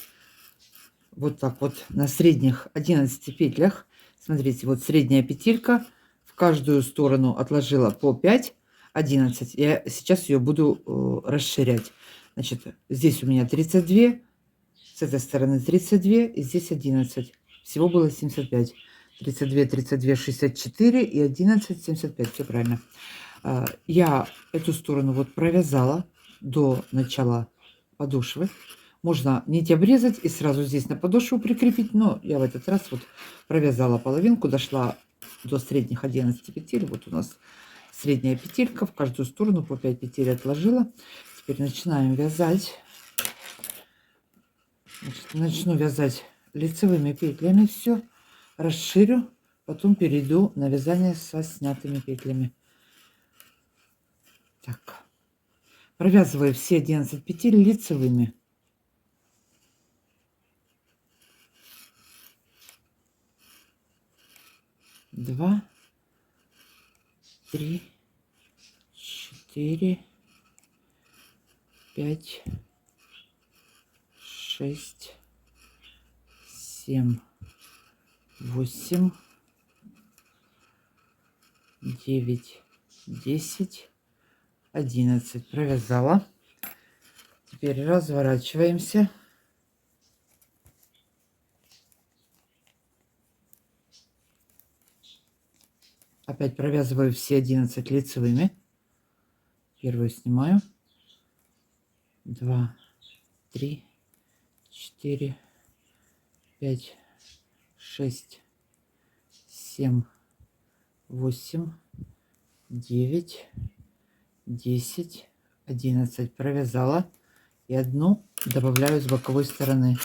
вот так вот на средних 11 петлях. Смотрите, вот средняя петелька. В каждую сторону отложила по 5, 11. Я сейчас ее буду расширять. Значит, здесь у меня 32, с этой стороны 32 и здесь 11. Всего было 75. 32, 32, 64 и 11, 75. Все правильно. Я эту сторону вот провязала до начала подошвы. Можно нить обрезать и сразу здесь на подошву прикрепить, но я в этот раз вот провязала половинку, дошла до средних 11 петель. Вот у нас средняя петелька, в каждую сторону по 5 петель отложила. Теперь начинаем вязать. Значит, начну вязать лицевыми петлями все, расширю, потом перейду на вязание со снятыми петлями. Так, провязываю все 11 петель лицевыми. Два, 3, 4, 5, 6, 7, 8, 9, 10, 11. Провязала. Теперь разворачиваемся. Опять провязываю все 11 лицевыми. Первую снимаю. 2, 3, 4, 5, 6, 7, 8, 9, 10, 11. Провязала. И одну добавляю с боковой стороны.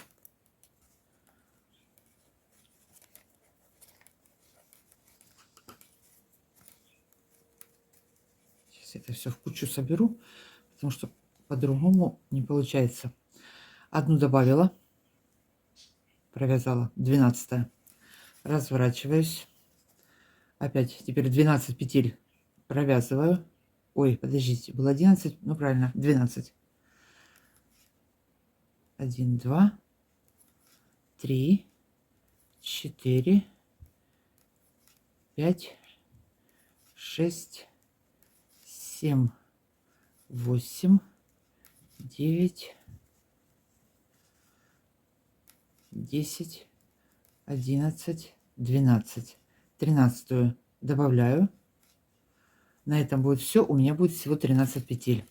Сейчас это все в кучу соберу, потому что по-другому не получается. Одну добавила, провязала, 12. Разворачиваюсь. Опять теперь 12 петель провязываю. Ой, подождите, было 11, ну правильно, 12. 1, 2, 3, 4, 5, 6, 7, 8, 9, 10, 11, 12. 13 добавляю. На этом будет все. У меня будет всего 13 петель.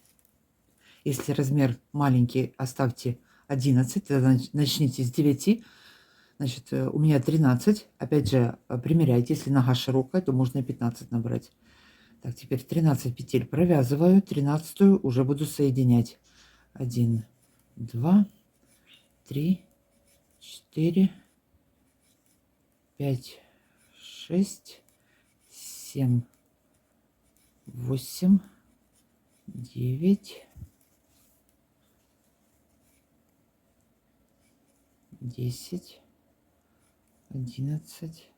Если размер маленький, оставьте 11. Тогда начните с 9. Значит, у меня 13. Опять же, примеряйте. Если нога широкая, то можно и 15 набрать. Так, теперь 13 петель провязываю. 13 уже буду соединять. 1, 2, 3, 4, 5, 6, 7, 8, 9, 10, 11,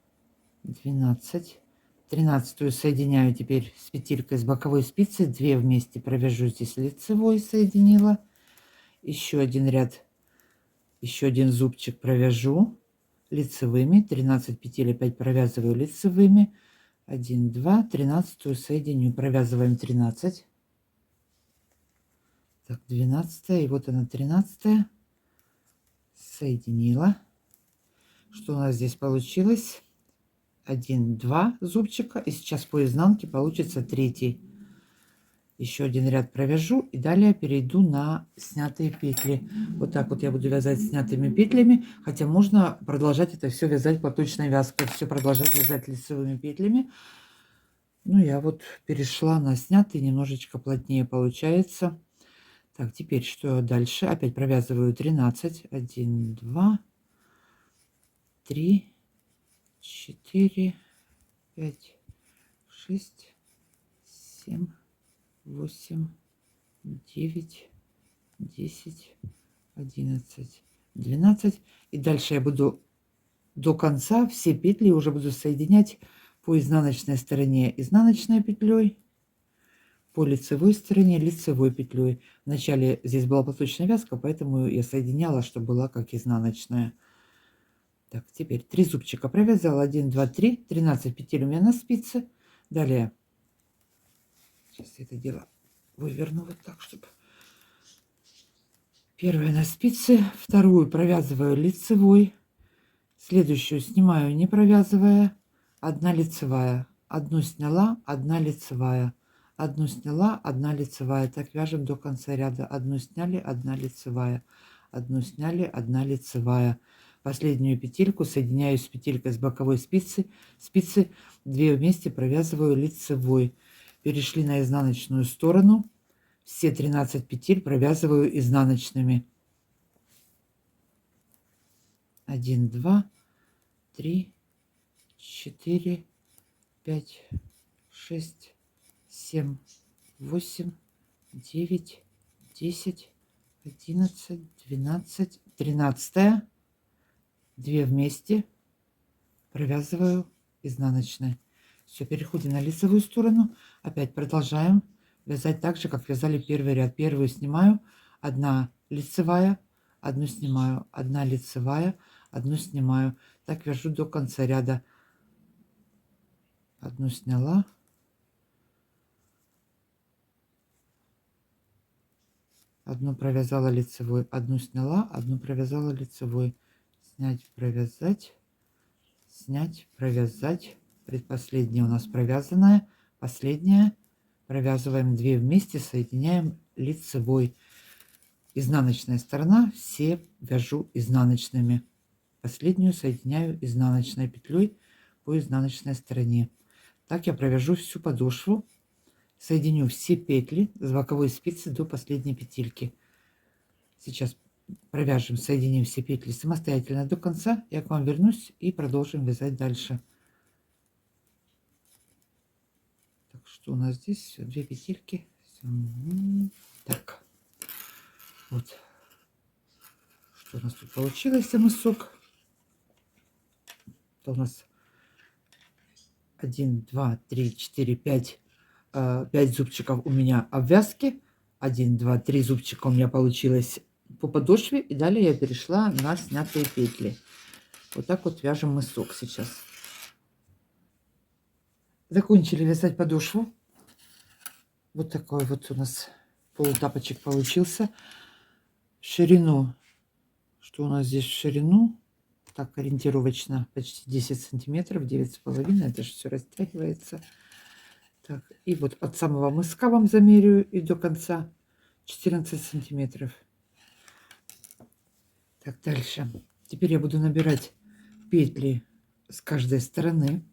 12. 13 соединяю теперь с петелькой с боковой спицы. 2 вместе провяжу, здесь лицевой соединила. Еще один ряд, еще один зубчик провяжу лицевыми. 13 петель опять провязываю лицевыми. 1, 2, 13 соединю, провязываем 13. Так, 12 и вот она 13 соединила. Что у нас здесь получилось? 1, 2 зубчика, и сейчас по изнанке получится 3. Еще один ряд провяжу и далее перейду на снятые петли. Вот так вот я буду вязать снятыми петлями, хотя можно продолжать это все вязать платочной вязкой, все продолжать вязать лицевыми петлями. Ну, я вот перешла на снятые, немножечко плотнее получается. Так, теперь что дальше? Опять провязываю 13. 1, 2, 3, 4, 5, 6, 7, 8, 9, 10, 11, 12. И дальше я буду до конца все петли уже буду соединять по изнаночной стороне изнаночной петлей, по лицевой стороне лицевой петлей. Вначале здесь была платочная вязка, поэтому я соединяла, чтобы была как изнаночная. Так, теперь 3 зубчика провязала. 1, 2, 3. 13 петель у меня на спице. Далее, сейчас я это дело выверну вот так, чтобы... Первая на спице, вторую провязываю лицевой, следующую снимаю не провязывая, 1 лицевая. Одну сняла, 1 лицевая. Одну сняла, 1 лицевая. Так вяжем до конца ряда. Одну сняли, 1 лицевая. Одну сняли, 1 лицевая. Последнюю петельку соединяю с петелькой с боковой спицы. 2 вместе провязываю лицевой. Перешли на изнаночную сторону. Все 13 петель провязываю изнаночными. 1, 2, 3, 4, 5, 6, 7, 8, 9, 10, 11, 12, 13. 2 вместе провязываю изнаночной. Все, переходим на лицевую сторону. Опять продолжаем вязать так же, как вязали первый ряд. Первую снимаю, 1 лицевая, 1 снимаю, 1 лицевая, 1 снимаю. Так вяжу до конца ряда. 1 сняла, 1 провязала лицевой, 1 сняла, 1 провязала лицевой. Снять, провязать, снять, провязать. Предпоследняя у нас провязанная, последняя провязываем 2 вместе, соединяем лицевой. Изнаночная сторона все вяжу изнаночными. Последнюю соединяю изнаночной петлей по изнаночной стороне. Так я провяжу всю подошву, соединю все петли с боковой спицы до последней петельки. Сейчас провяжем, соединим все петли самостоятельно до конца. Я к вам вернусь и продолжим вязать дальше. Так, что у нас здесь? 2 петельки. Так, вот. Что у нас тут получилось, мысок? Это у нас 1, 2, 3, 4, 5. 5 зубчиков у меня обвязки. 1, 2, 3 зубчика у меня получилось по подошве. И далее я перешла на снятые петли. Вот так вот вяжем мысок сейчас. Закончили вязать подошву. Вот такой вот у нас полутапочек получился. Ширину. Что у нас здесь в ширину? Так, ориентировочно почти 10 сантиметров, 9,5. Это же все растягивается. Так, и вот от самого мыска вам замерю и до конца 14 сантиметров. Так, дальше. Теперь я буду набирать петли с каждой стороны.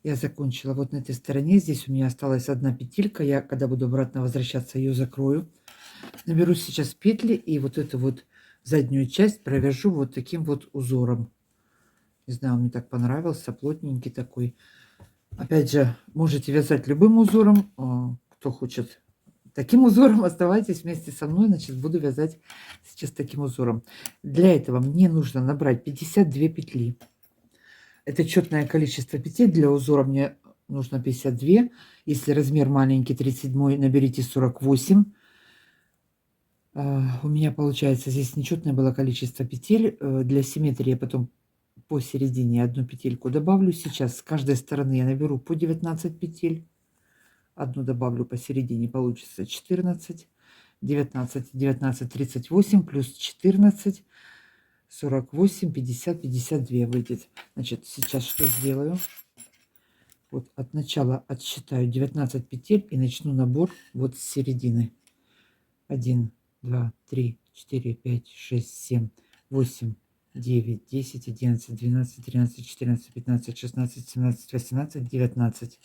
Я закончила вот на этой стороне. Здесь у меня осталась одна петелька. Я, когда буду обратно возвращаться, ее закрою. Наберу сейчас петли и вот эту вот заднюю часть провяжу вот таким вот узором. Не знаю, он мне так понравился, плотненький такой. Опять же, можете вязать любым узором, кто хочет. Таким узором оставайтесь вместе со мной, значит, буду вязать сейчас таким узором. Для этого мне нужно набрать 52 петли. Это четное количество петель для узора, мне нужно 52. Если размер маленький, 37, наберите 48. У меня получается здесь нечетное было количество петель. Для симметрии я потом посередине одну петельку добавлю. Сейчас с каждой стороны я наберу по 19 петель. Одну добавлю посередине, получится 14. 19, 19, 38 плюс 14, 48, 50, 52 выйдет. Значит, сейчас что сделаю? Вот от начала отсчитаю 19 петель и начну набор вот с середины. 1, 2, 3, 4, 5, 6, 7, 8, 9, 10, 11, 12, 13, 14, 15, 16, 17, 18, 19.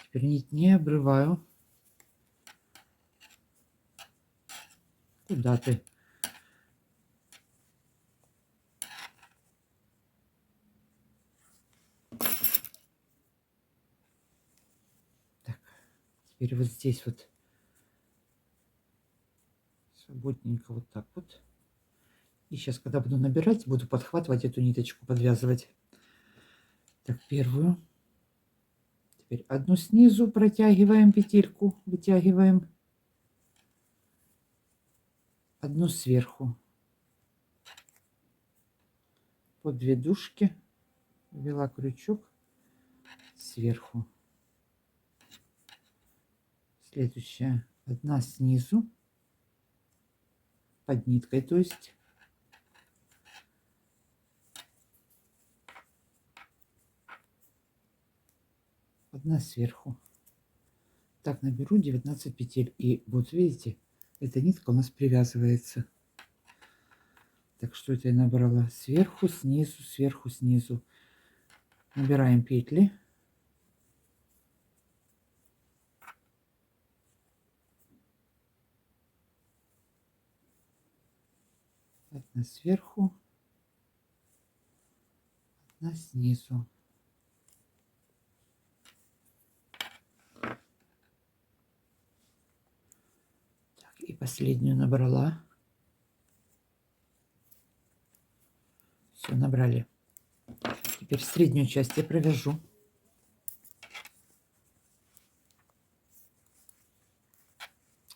Теперь нить не обрываю. Куда ты? Так, теперь вот здесь вот свободненько вот так вот. И сейчас, когда буду набирать, буду подхватывать эту ниточку, подвязывать. Так, первую. Теперь одну снизу протягиваем петельку, вытягиваем. Одну сверху. По 2 дужки ввела крючок сверху. Следующая. Одна снизу. Под ниткой, то есть. Одна сверху. Так, наберу 19 петель. И вот видите, эта нитка у нас привязывается. Так, что это я набрала? Сверху, снизу, сверху, снизу. Набираем петли. Одна сверху, одна снизу. Так, и последнюю набрала. Все, набрали. Теперь среднюю часть я провяжу.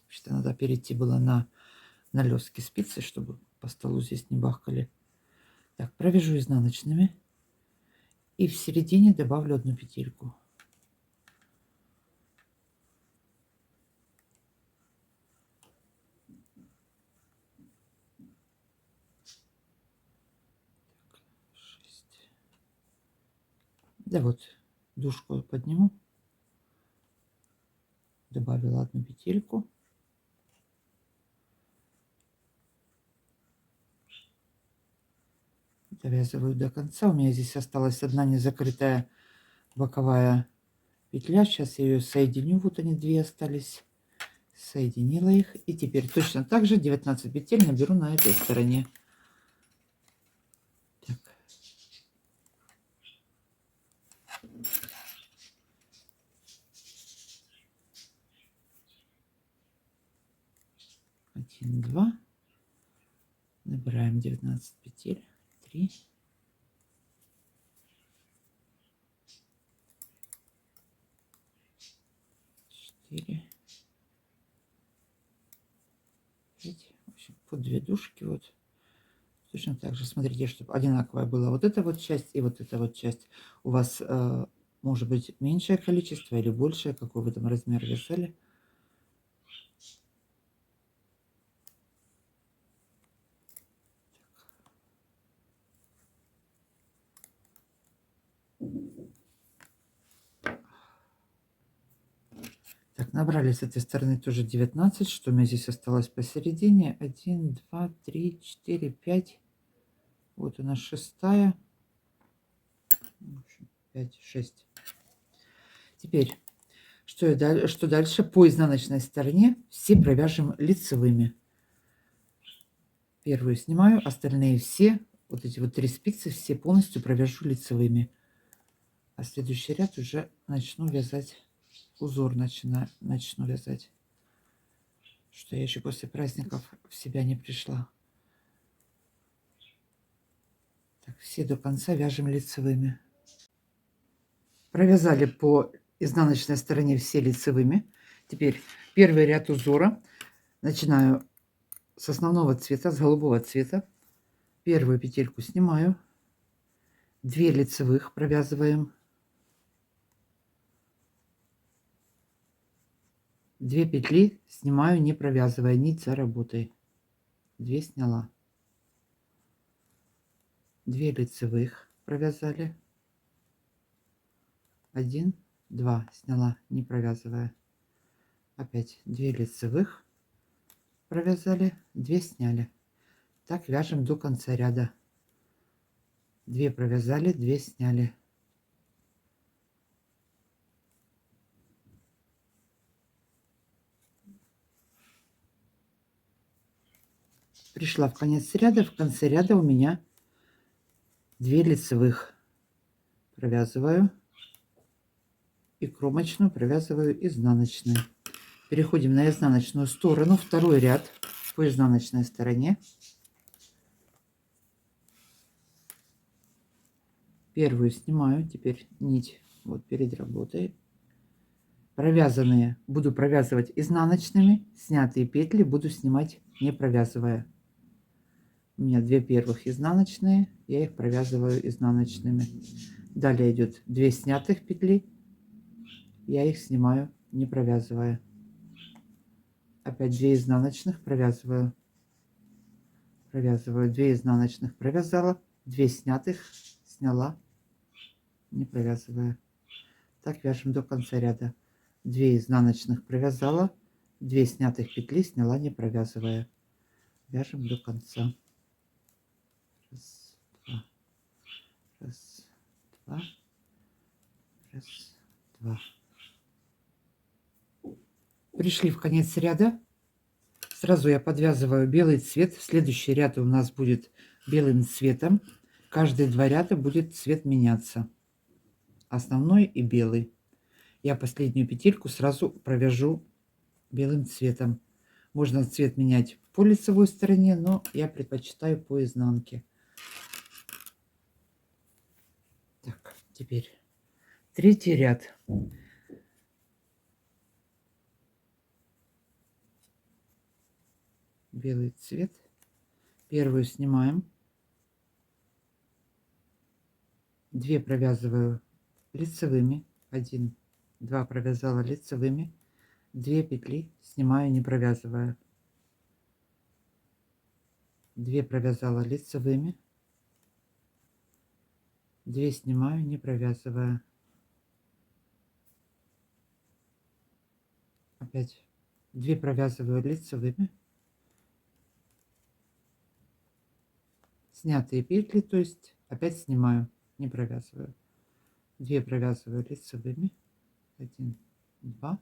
Что надо перейти было на лёстки спицы, чтобы по столу здесь не бахкали. Так, провяжу изнаночными. И в середине добавлю одну петельку. Так, 6. Да вот, дужку подниму. Добавила одну петельку. Довязываю до конца. У меня здесь осталась одна незакрытая боковая петля. Сейчас я ее соединю. Вот они, две остались. Соединила их. И теперь точно так же 19 петель наберу на этой стороне. Так. Один, два. Набираем 19 петель. 3. 4. 5. В общем, по 2 дужки. Вот. Точно так же. Смотрите, чтобы одинаковая была вот эта вот часть и вот эта вот часть. У вас может быть меньшее количество или большее, какой вы там размер вязали. Так, набрали с этой стороны тоже 19. Что у меня здесь осталось посередине? 1, 2, 3, 4, 5. Вот она шестая. 5, 6. Теперь, что дальше? По изнаночной стороне все провяжем лицевыми. Первую снимаю, остальные все, вот эти вот 3 спицы, все полностью провяжу лицевыми. А следующий ряд уже начну вязать, узор начну вязать. Что я еще после праздников в себя не пришла. Так, все до конца вяжем лицевыми. Провязали по изнаночной стороне все лицевыми. Теперь первый ряд узора начинаю с основного цвета, с голубого цвета. Первую петельку снимаю, 2 лицевых провязываем, 2 петли снимаю, не провязывая нить за работой. 2 сняла, 2 лицевых провязали, 1, 2 сняла, не провязывая, опять 2 лицевых провязали, 2 сняли. Так вяжем до конца ряда. 2 провязали, 2 сняли. Пришла в конец ряда. В конце ряда у меня 2 лицевых провязываю и кромочную провязываю изнаночной. Переходим на изнаночную сторону, второй ряд по изнаночной стороне. Первую снимаю, теперь нить вот перед работой. Провязанные буду провязывать изнаночными, снятые петли буду снимать не провязывая. У меня 2 первых изнаночные, я их провязываю изнаночными. Далее идет 2 снятых петли, я их снимаю не провязывая. Опять 2 изнаночных провязываю, 2 изнаночных провязала, 2 снятых сняла, не провязывая. Так вяжем до конца ряда. 2 изнаночных провязала, 2 снятых петли сняла, не провязывая. Вяжем до конца. Раз, два, раз, два, раз, два. Пришли в конец ряда. Сразу я подвязываю белый цвет. Следующий ряд у нас будет белым цветом. Каждые 2 ряда будет цвет меняться. Основной и белый. Я последнюю петельку сразу провяжу белым цветом. Можно цвет менять по лицевой стороне, но я предпочитаю по изнанке. Так, теперь третий ряд. Белый цвет. Первую снимаем. 2 провязываю лицевыми. 1, 2 провязала лицевыми. 2 петли снимаю, не провязывая. 2 провязала лицевыми. 2 снимаю, не провязывая. Опять 2 провязываю лицевыми. Снятые петли, то есть опять снимаю, не провязываю. 2 провязываю лицевыми. 1, 2.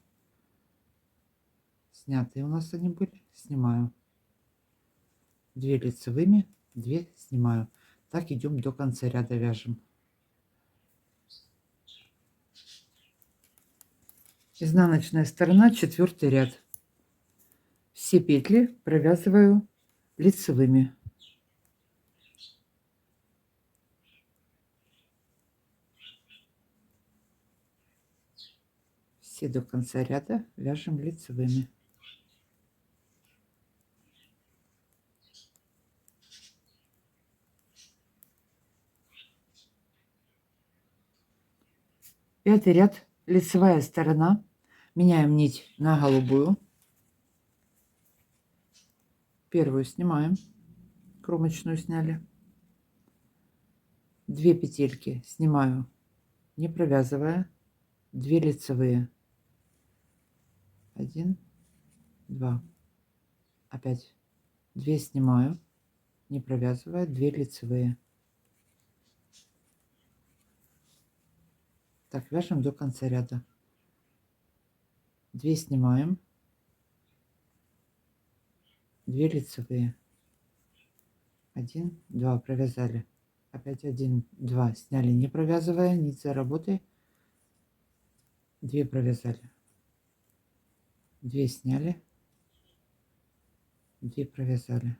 Снятые у нас они были. Снимаю. 2 лицевыми, 2 снимаю. Так идем до конца ряда, вяжем. Изнаночная сторона, 4-й ряд. Все петли провязываю лицевыми. Все до конца ряда вяжем лицевыми. Пятый ряд, лицевая сторона. Меняем нить на голубую. Первую снимаем, кромочную сняли. 2 петельки снимаю, не провязывая. 2 лицевые. 1, 2. Опять 2 снимаю, не провязывая. 2 лицевые. Так, вяжем до конца ряда. 2 снимаем, 2 лицевые. 1, 2 провязали. Опять 1, 2 сняли, не провязывая, нить за работой. 2 провязали. 2 сняли, 2 провязали.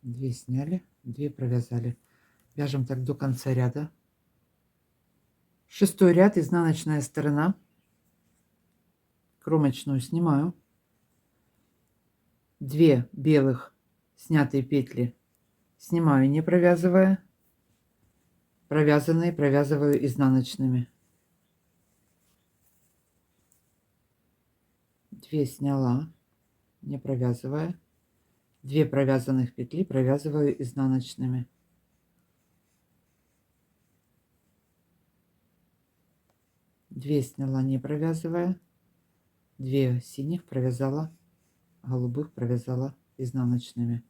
2 сняли, 2 провязали. Вяжем так до конца ряда. 6-й ряд, изнаночная сторона. Кромочную снимаю. 2 белых снятые петли снимаю, не провязывая. Провязанные провязываю изнаночными. 2 сняла, не провязывая. 2 провязанных петли провязываю изнаночными. 2 сняла, не провязывая. 2 синих провязала, голубых провязала изнаночными.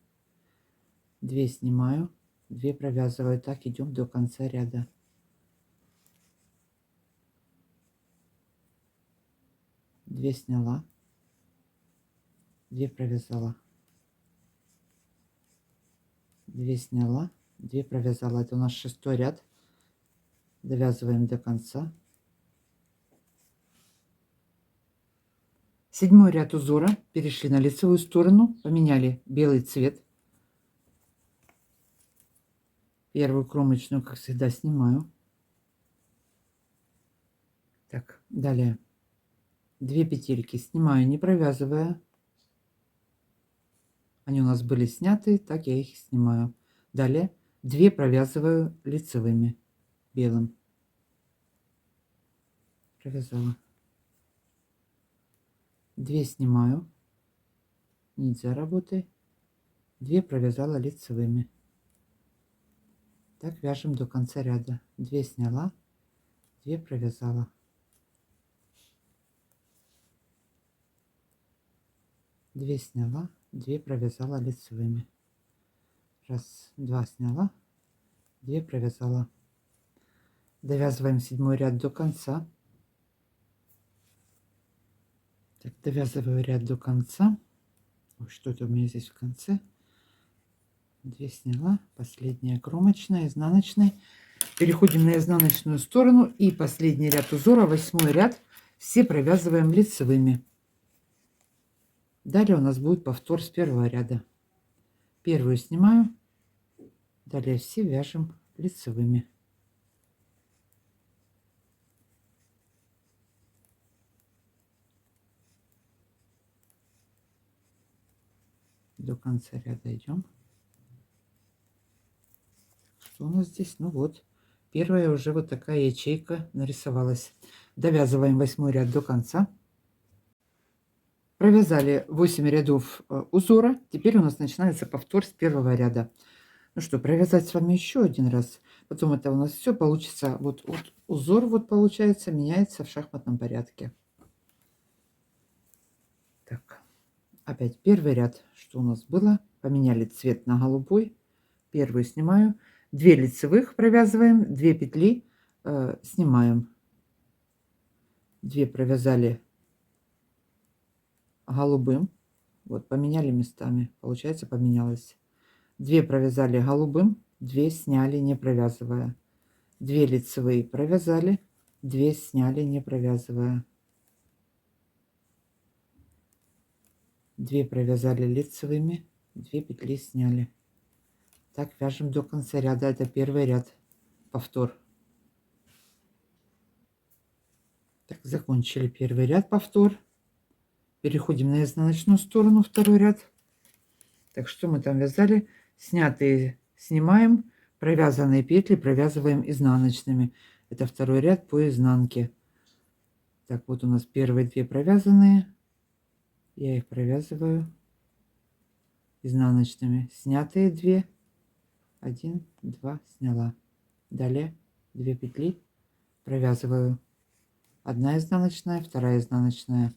2 снимаю, 2 провязываю. Так идем до конца ряда. Две сняла, 2 провязала. 2 сняла, 2 провязала. Это у нас 6-й ряд. Довязываем до конца. 7-й ряд узора. Перешли на лицевую сторону, поменяли белый цвет. Первую кромочную, как всегда, снимаю. Так, далее 2 петельки снимаю, не провязывая. Они у нас были сняты, так я их снимаю. Далее 2 провязываю лицевыми белым. Провязала. 2 снимаю, нить за работой. 2 провязала лицевыми. Так вяжем до конца ряда. 2 сняла, 2 провязала. 2 сняла, 2 провязала лицевыми. Раз, 2 сняла, 2 провязала. Довязываем 7-й ряд до конца. Так, довязываю ряд до конца. Ой, что-то у меня здесь в конце. 2 сняла, последняя кромочная, изнаночная. Переходим на изнаночную сторону и последний ряд узора, 8-й ряд, все провязываем лицевыми. Далее у нас будет повтор с 1-го ряда. Первую снимаю, далее все вяжем лицевыми. До конца ряда идем. Что у нас здесь? Ну вот, первая уже вот такая ячейка нарисовалась. Довязываем 8-й ряд до конца. Провязали 8 рядов узора. Теперь у нас начинается повтор с первого ряда. Ну что, провязать с вами еще один раз. Потом это у нас все получится. Вот узор вот получается, меняется в шахматном порядке. Так, опять первый ряд. Что у нас было? Поменяли цвет на голубой. Первую снимаю. 2 лицевых провязываем, 2 петли снимаем. 2 провязали голубым. Вот, поменяли местами. Получается, поменялось. 2 провязали голубым, 2 сняли, не провязывая. 2 лицевые провязали, 2 сняли, не провязывая. 2 провязали лицевыми, 2 петли сняли. Так вяжем до конца ряда. Это первый ряд. Повтор. Так, закончили первый ряд, повтор. Переходим на изнаночную сторону, второй ряд. Так, что мы там вязали? Снятые снимаем, провязанные петли провязываем изнаночными. Это второй ряд по изнанке. Так, вот у нас первые 2 провязанные. Я их провязываю изнаночными. Снятые 2. 1, 2, сняла. Далее 2 петли провязываю. 1 изнаночная, 2 изнаночная.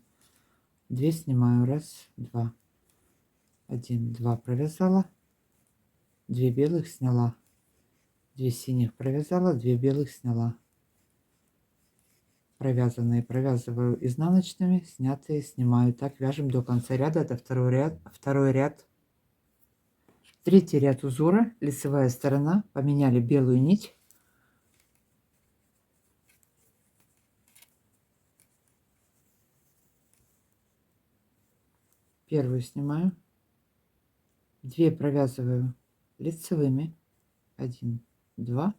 2 снимаю. 1, 2. 1, 2 провязала. 2 белых сняла. 2 синих провязала, 2 белых сняла. Провязанные провязываю изнаночными, снятые снимаю. Так вяжем до конца ряда. Это второй ряд. Второй ряд. Третий ряд узора, лицевая сторона. Поменяли белую нить. Первую снимаю. 2 провязываю лицевыми. 1, 2.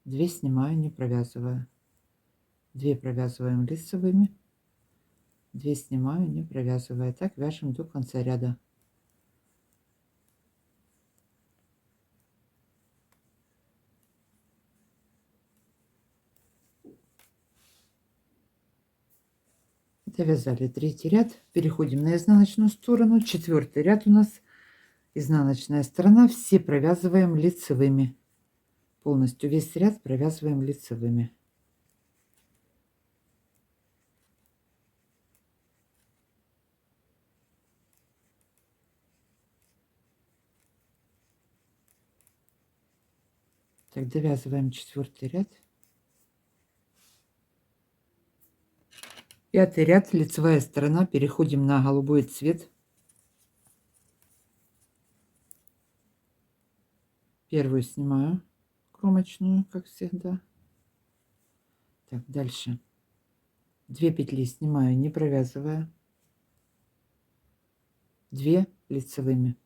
2 снимаю, не провязывая. 2 провязываем лицевыми. 2 снимаю, не провязывая. Так вяжем до конца ряда. Довязали третий ряд. Переходим на изнаночную сторону. Четвертый ряд у нас изнаночная сторона. Все провязываем лицевыми. Полностью весь ряд провязываем лицевыми. Так, довязываем четвертый ряд. Пятый ряд, лицевая сторона. Переходим на голубой цвет. Первую снимаю кромочную, как всегда. Так, дальше. 2 петли снимаю, не провязывая. 2 лицевыми.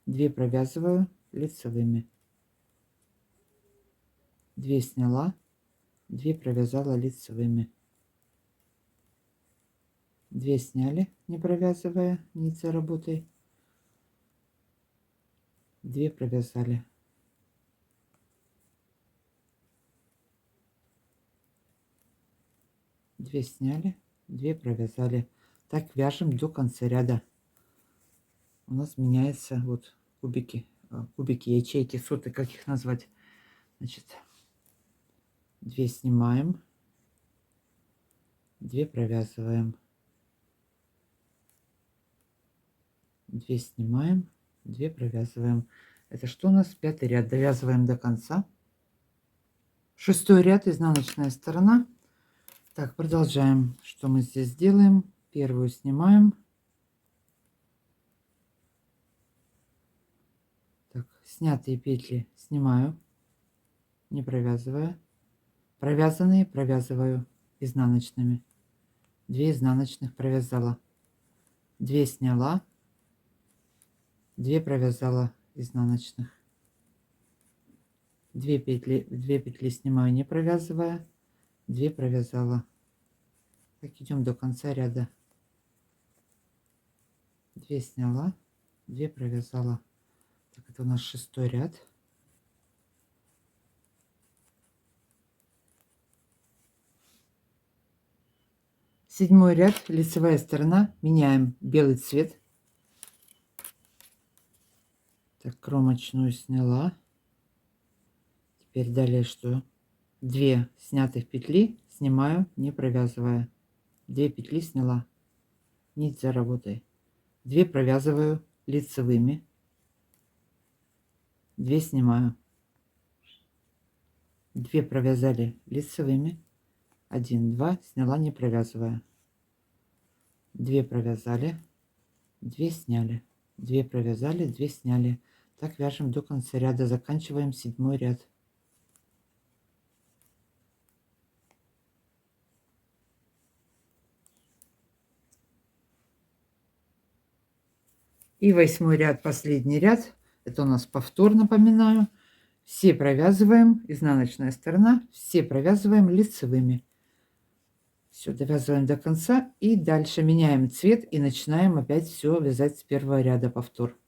2 провязываю лицевыми. 2 сняла, 2 провязала лицевыми. 2 сняли, не провязывая нить за работой. 2 провязали. 2 сняли, 2 провязали. Так вяжем до конца ряда. У нас меняются вот кубики, ячейки, соты, как их назвать. Значит, 2 снимаем, 2 провязываем. 2 снимаем, 2 провязываем. Это что у нас? Пятый ряд. Довязываем до конца. Шестой ряд, изнаночная сторона. Так, продолжаем. Что мы здесь делаем? Первую снимаем. Так, снятые петли снимаю, не провязывая. Провязанные провязываю изнаночными. 2 изнаночных провязала. 2 сняла. 2 провязала изнаночных. 2 петли снимаю, не провязывая. 2 провязала. Так, идем до конца ряда. 2 сняла, 2 провязала. Так, это у нас шестой ряд. 7 ряд, лицевая сторона, меняем белый цвет. Так, кромочную сняла. Теперь далее что? 2 снятых петли снимаю, не провязывая. 2 петли сняла, нить за работой. 2 провязываю лицевыми, 2 снимаю. 2 провязали лицевыми, 1, 2, сняла, не провязывая. 2 провязали, 2 сняли, 2 провязали, 2 сняли. Так вяжем до конца ряда, заканчиваем 7 ряд. И 8 ряд, последний ряд, это у нас повтор, напоминаю. Все провязываем, изнаночная сторона, все провязываем лицевыми. Все, довязываем до конца и дальше меняем цвет и начинаем опять все вязать с первого ряда, повтор.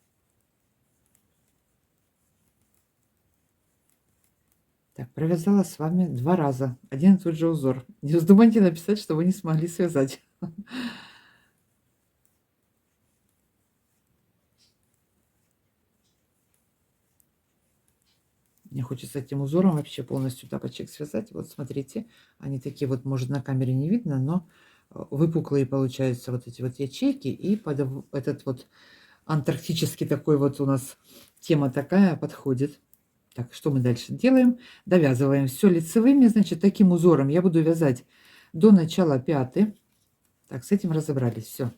Так, провязала с вами 2 раза один и тот же узор. Не вздумайте написать, что вы не смогли связать. Мне хочется этим узором вообще полностью тапочек связать. Вот смотрите, они такие вот, может, на камере не видно, но выпуклые получаются вот эти вот ячейки. И под этот вот антарктический такой вот у нас тема такая подходит. Так, что мы дальше делаем? Довязываем все лицевыми, значит, таким узором я буду вязать до начала пяты. Так, с этим разобрались, все.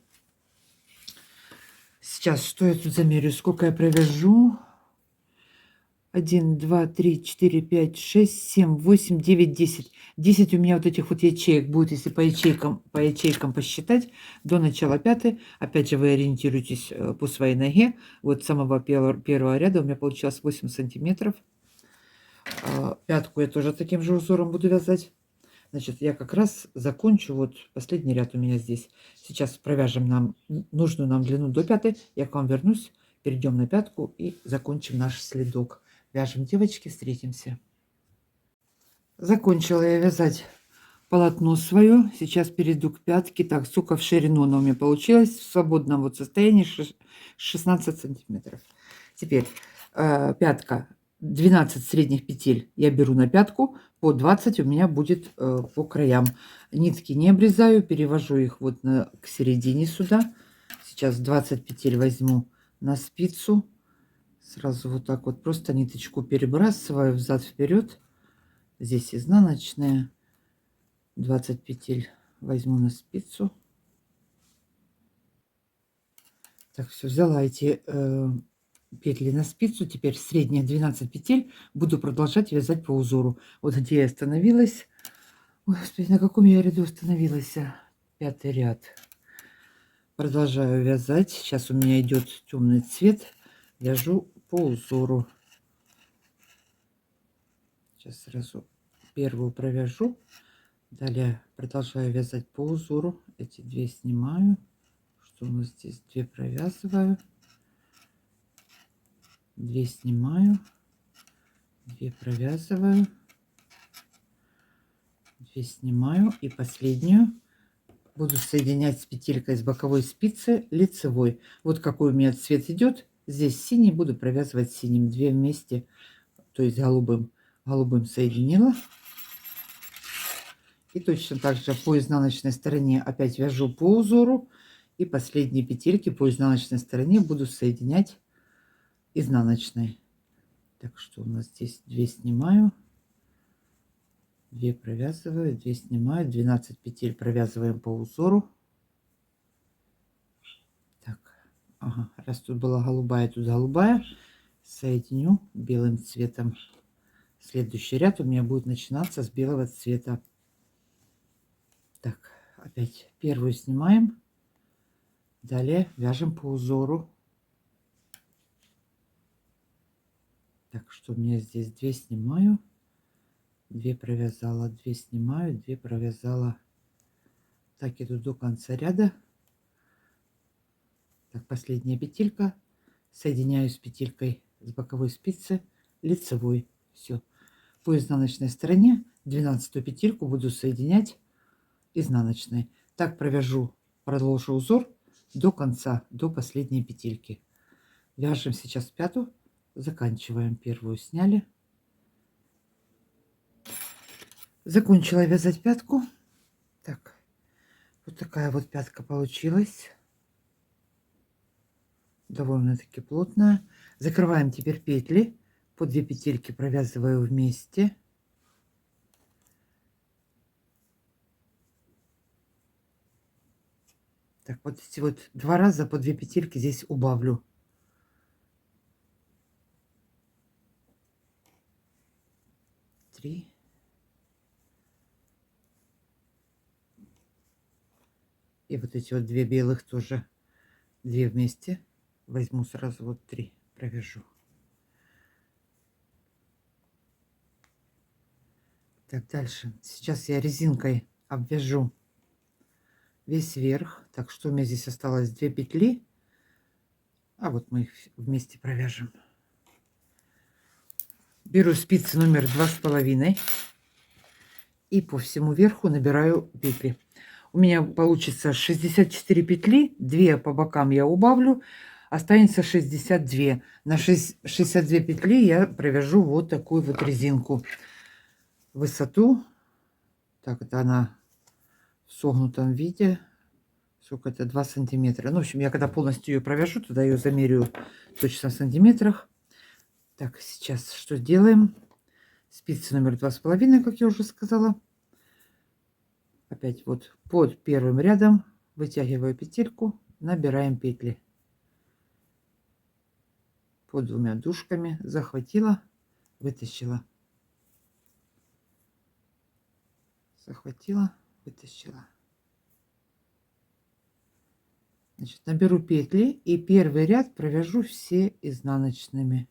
Сейчас, что я тут замерю, сколько я провяжу? 1, 2, 3, 4, 5, 6, 7, 8, 9, 10. 10 у меня вот этих вот ячеек будет, если по ячейкам посчитать, до начала пятой. Опять же, вы ориентируетесь по своей ноге. Вот с самого первого ряда у меня получилось 8 сантиметров. Пятку я тоже таким же узором буду вязать. Значит, я как раз закончу, вот последний ряд у меня здесь. Сейчас провяжем нам нужную нам длину до пятой. Я к вам вернусь, перейдем на пятку и закончим наш следок. Вяжем, девочки, встретимся. Закончила я вязать полотно свое. Сейчас перейду к пятке. Так, сука в ширину она у меня получилась. В свободном вот состоянии 16 сантиметров. Теперь пятка. 12 средних петель я беру на пятку. По 20 у меня будет по краям. Нитки не обрезаю. Перевожу их вот к середине сюда. Сейчас 20 петель возьму на спицу. Сразу вот так вот просто ниточку перебрасываю взад-вперед. Здесь изнаночная. 20 петель возьму на спицу. Так, все, взяла эти петли на спицу. Теперь средние 12 петель буду продолжать вязать по узору. Вот где я остановилась. Ой, господи, на каком я ряду остановилась? 5-й ряд. Продолжаю вязать. Сейчас у меня идет темный цвет. Вяжу по узору. Сейчас сразу первую провяжу. Далее продолжаю вязать по узору. Эти 2 снимаю. Что у нас здесь? 2 провязываю. 2 снимаю. 2 провязываю. 2 снимаю. И последнюю буду соединять с петелькой с боковой спицы лицевой. Вот какой у меня цвет идет. Здесь синий, буду провязывать синим. 2 вместе, то есть голубым. Голубым соединила. И точно так же по изнаночной стороне опять вяжу по узору. И последние петельки по изнаночной стороне буду соединять изнаночной. Так, что у нас здесь? 2 снимаю. 2 провязываю, 2 снимаю. 12 петель провязываем по узору. Так, ага, раз тут была голубая, тут голубая. Соединю белым цветом. Следующий ряд у меня будет начинаться с белого цвета. Так, опять первую снимаем. Далее вяжем по узору. Так, что у меня здесь? 2 снимаю. 2 провязала, 2 снимаю, 2 провязала. Так, иду до конца ряда. Так, последняя петелька. Соединяю с петелькой с боковой спицы лицевой. Все. По изнаночной стороне 12 петельку буду соединять изнаночной. Так провяжу, продолжу узор до конца, до последней петельки. Вяжем сейчас пятую, заканчиваем первую, сняли. Закончила вязать пятку. Так, вот такая вот пятка получилась. Довольно-таки плотная. Закрываем теперь петли. По 2 петельки провязываю вместе. Так, вот эти вот 2 раза по 2 петельки здесь убавлю. Три. И вот эти вот 2 белых тоже. 2 вместе. Возьму сразу вот 3, провяжу. Так, дальше. Сейчас я резинкой обвяжу весь верх. Так, что у меня здесь осталось? 2 петли. А вот мы их вместе провяжем. Беру спицы номер 2,5 и по всему верху набираю петли. У меня получится 64 петли, 2 по бокам я убавлю, останется 62. На 62 петли я провяжу вот такую вот резинку. Высоту, так, это она в согнутом виде, сколько это, 2 сантиметра. Ну, в общем, я когда полностью ее провяжу, тогда ее замерю точно в сантиметрах. Так, сейчас что делаем? Спицы номер 2,5, как я уже сказала. Опять вот под первым рядом вытягиваю петельку, набираем петли. Под 2 дужками захватила, вытащила. Захватила, вытащила. Значит, наберу петли и первый ряд провяжу все изнаночными.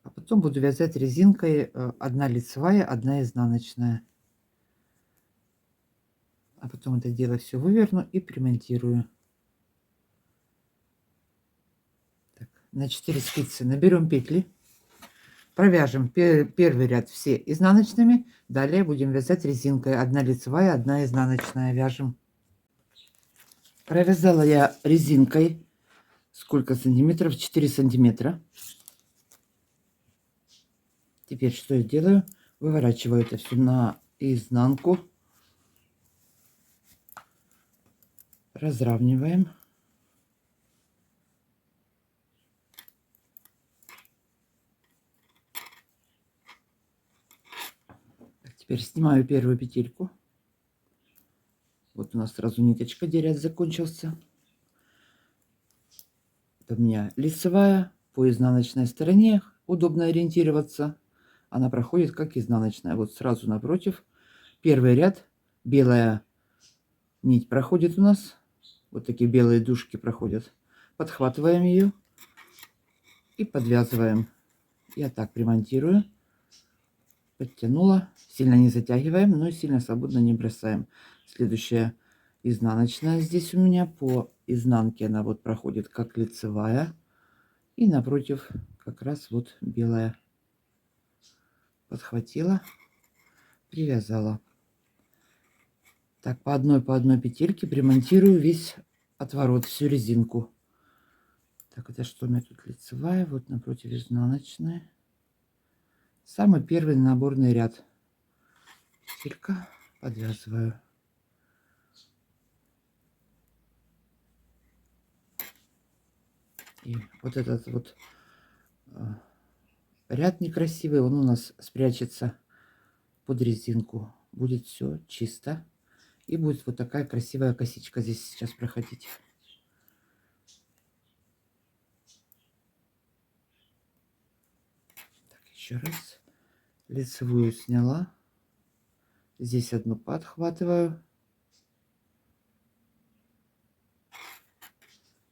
А потом буду вязать резинкой 1 лицевая, 1 изнаночная. А потом это дело все выверну и примонтирую. Так, на 4 спицы наберем петли. Провяжем первый ряд все изнаночными. Далее будем вязать резинкой 1 лицевая, 1 изнаночная. Вяжем. Провязала я резинкой сколько сантиметров? 4 сантиметра. Теперь что я делаю? Выворачиваю это все на изнанку. Разравниваем. Так, теперь снимаю первую петельку. Вот у нас сразу ниточка, где ряд закончился. Это у меня лицевая, по изнаночной стороне. Удобно ориентироваться. Она проходит как изнаночная. Вот сразу напротив. Первый ряд. Белая нить проходит у нас. Вот такие белые дужки проходят. Подхватываем ее и подвязываем. Я так примонтирую. Подтянула. Сильно не затягиваем, но и сильно свободно не бросаем. Следующая изнаночная здесь у меня. По изнанке она вот проходит как лицевая. И напротив как раз вот белая. Подхватила, привязала. Так, по одной петельке примонтирую весь отворот, всю резинку. Так, это что у меня тут лицевая, вот напротив изнаночная. Самый первый наборный ряд. Петелька, подвязываю. И вот этот вот ряд некрасивый, он у нас спрячется под резинку. Будет все чисто. И будет вот такая красивая косичка здесь сейчас проходить. Так, еще раз. Лицевую сняла. Здесь одну подхватываю.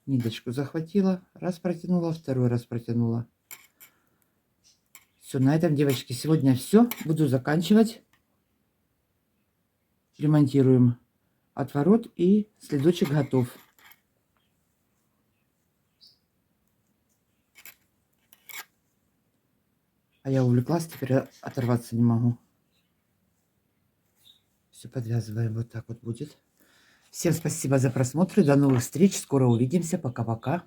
Ниточку захватила. Раз протянула, второй раз протянула. Все, на этом, девочки, сегодня все. Буду заканчивать. Ремонтируем отворот и следочек готов. А я увлеклась, теперь оторваться не могу. Все подвязываем. Вот так вот будет. Всем спасибо за просмотр. До новых встреч. Скоро увидимся. Пока-пока.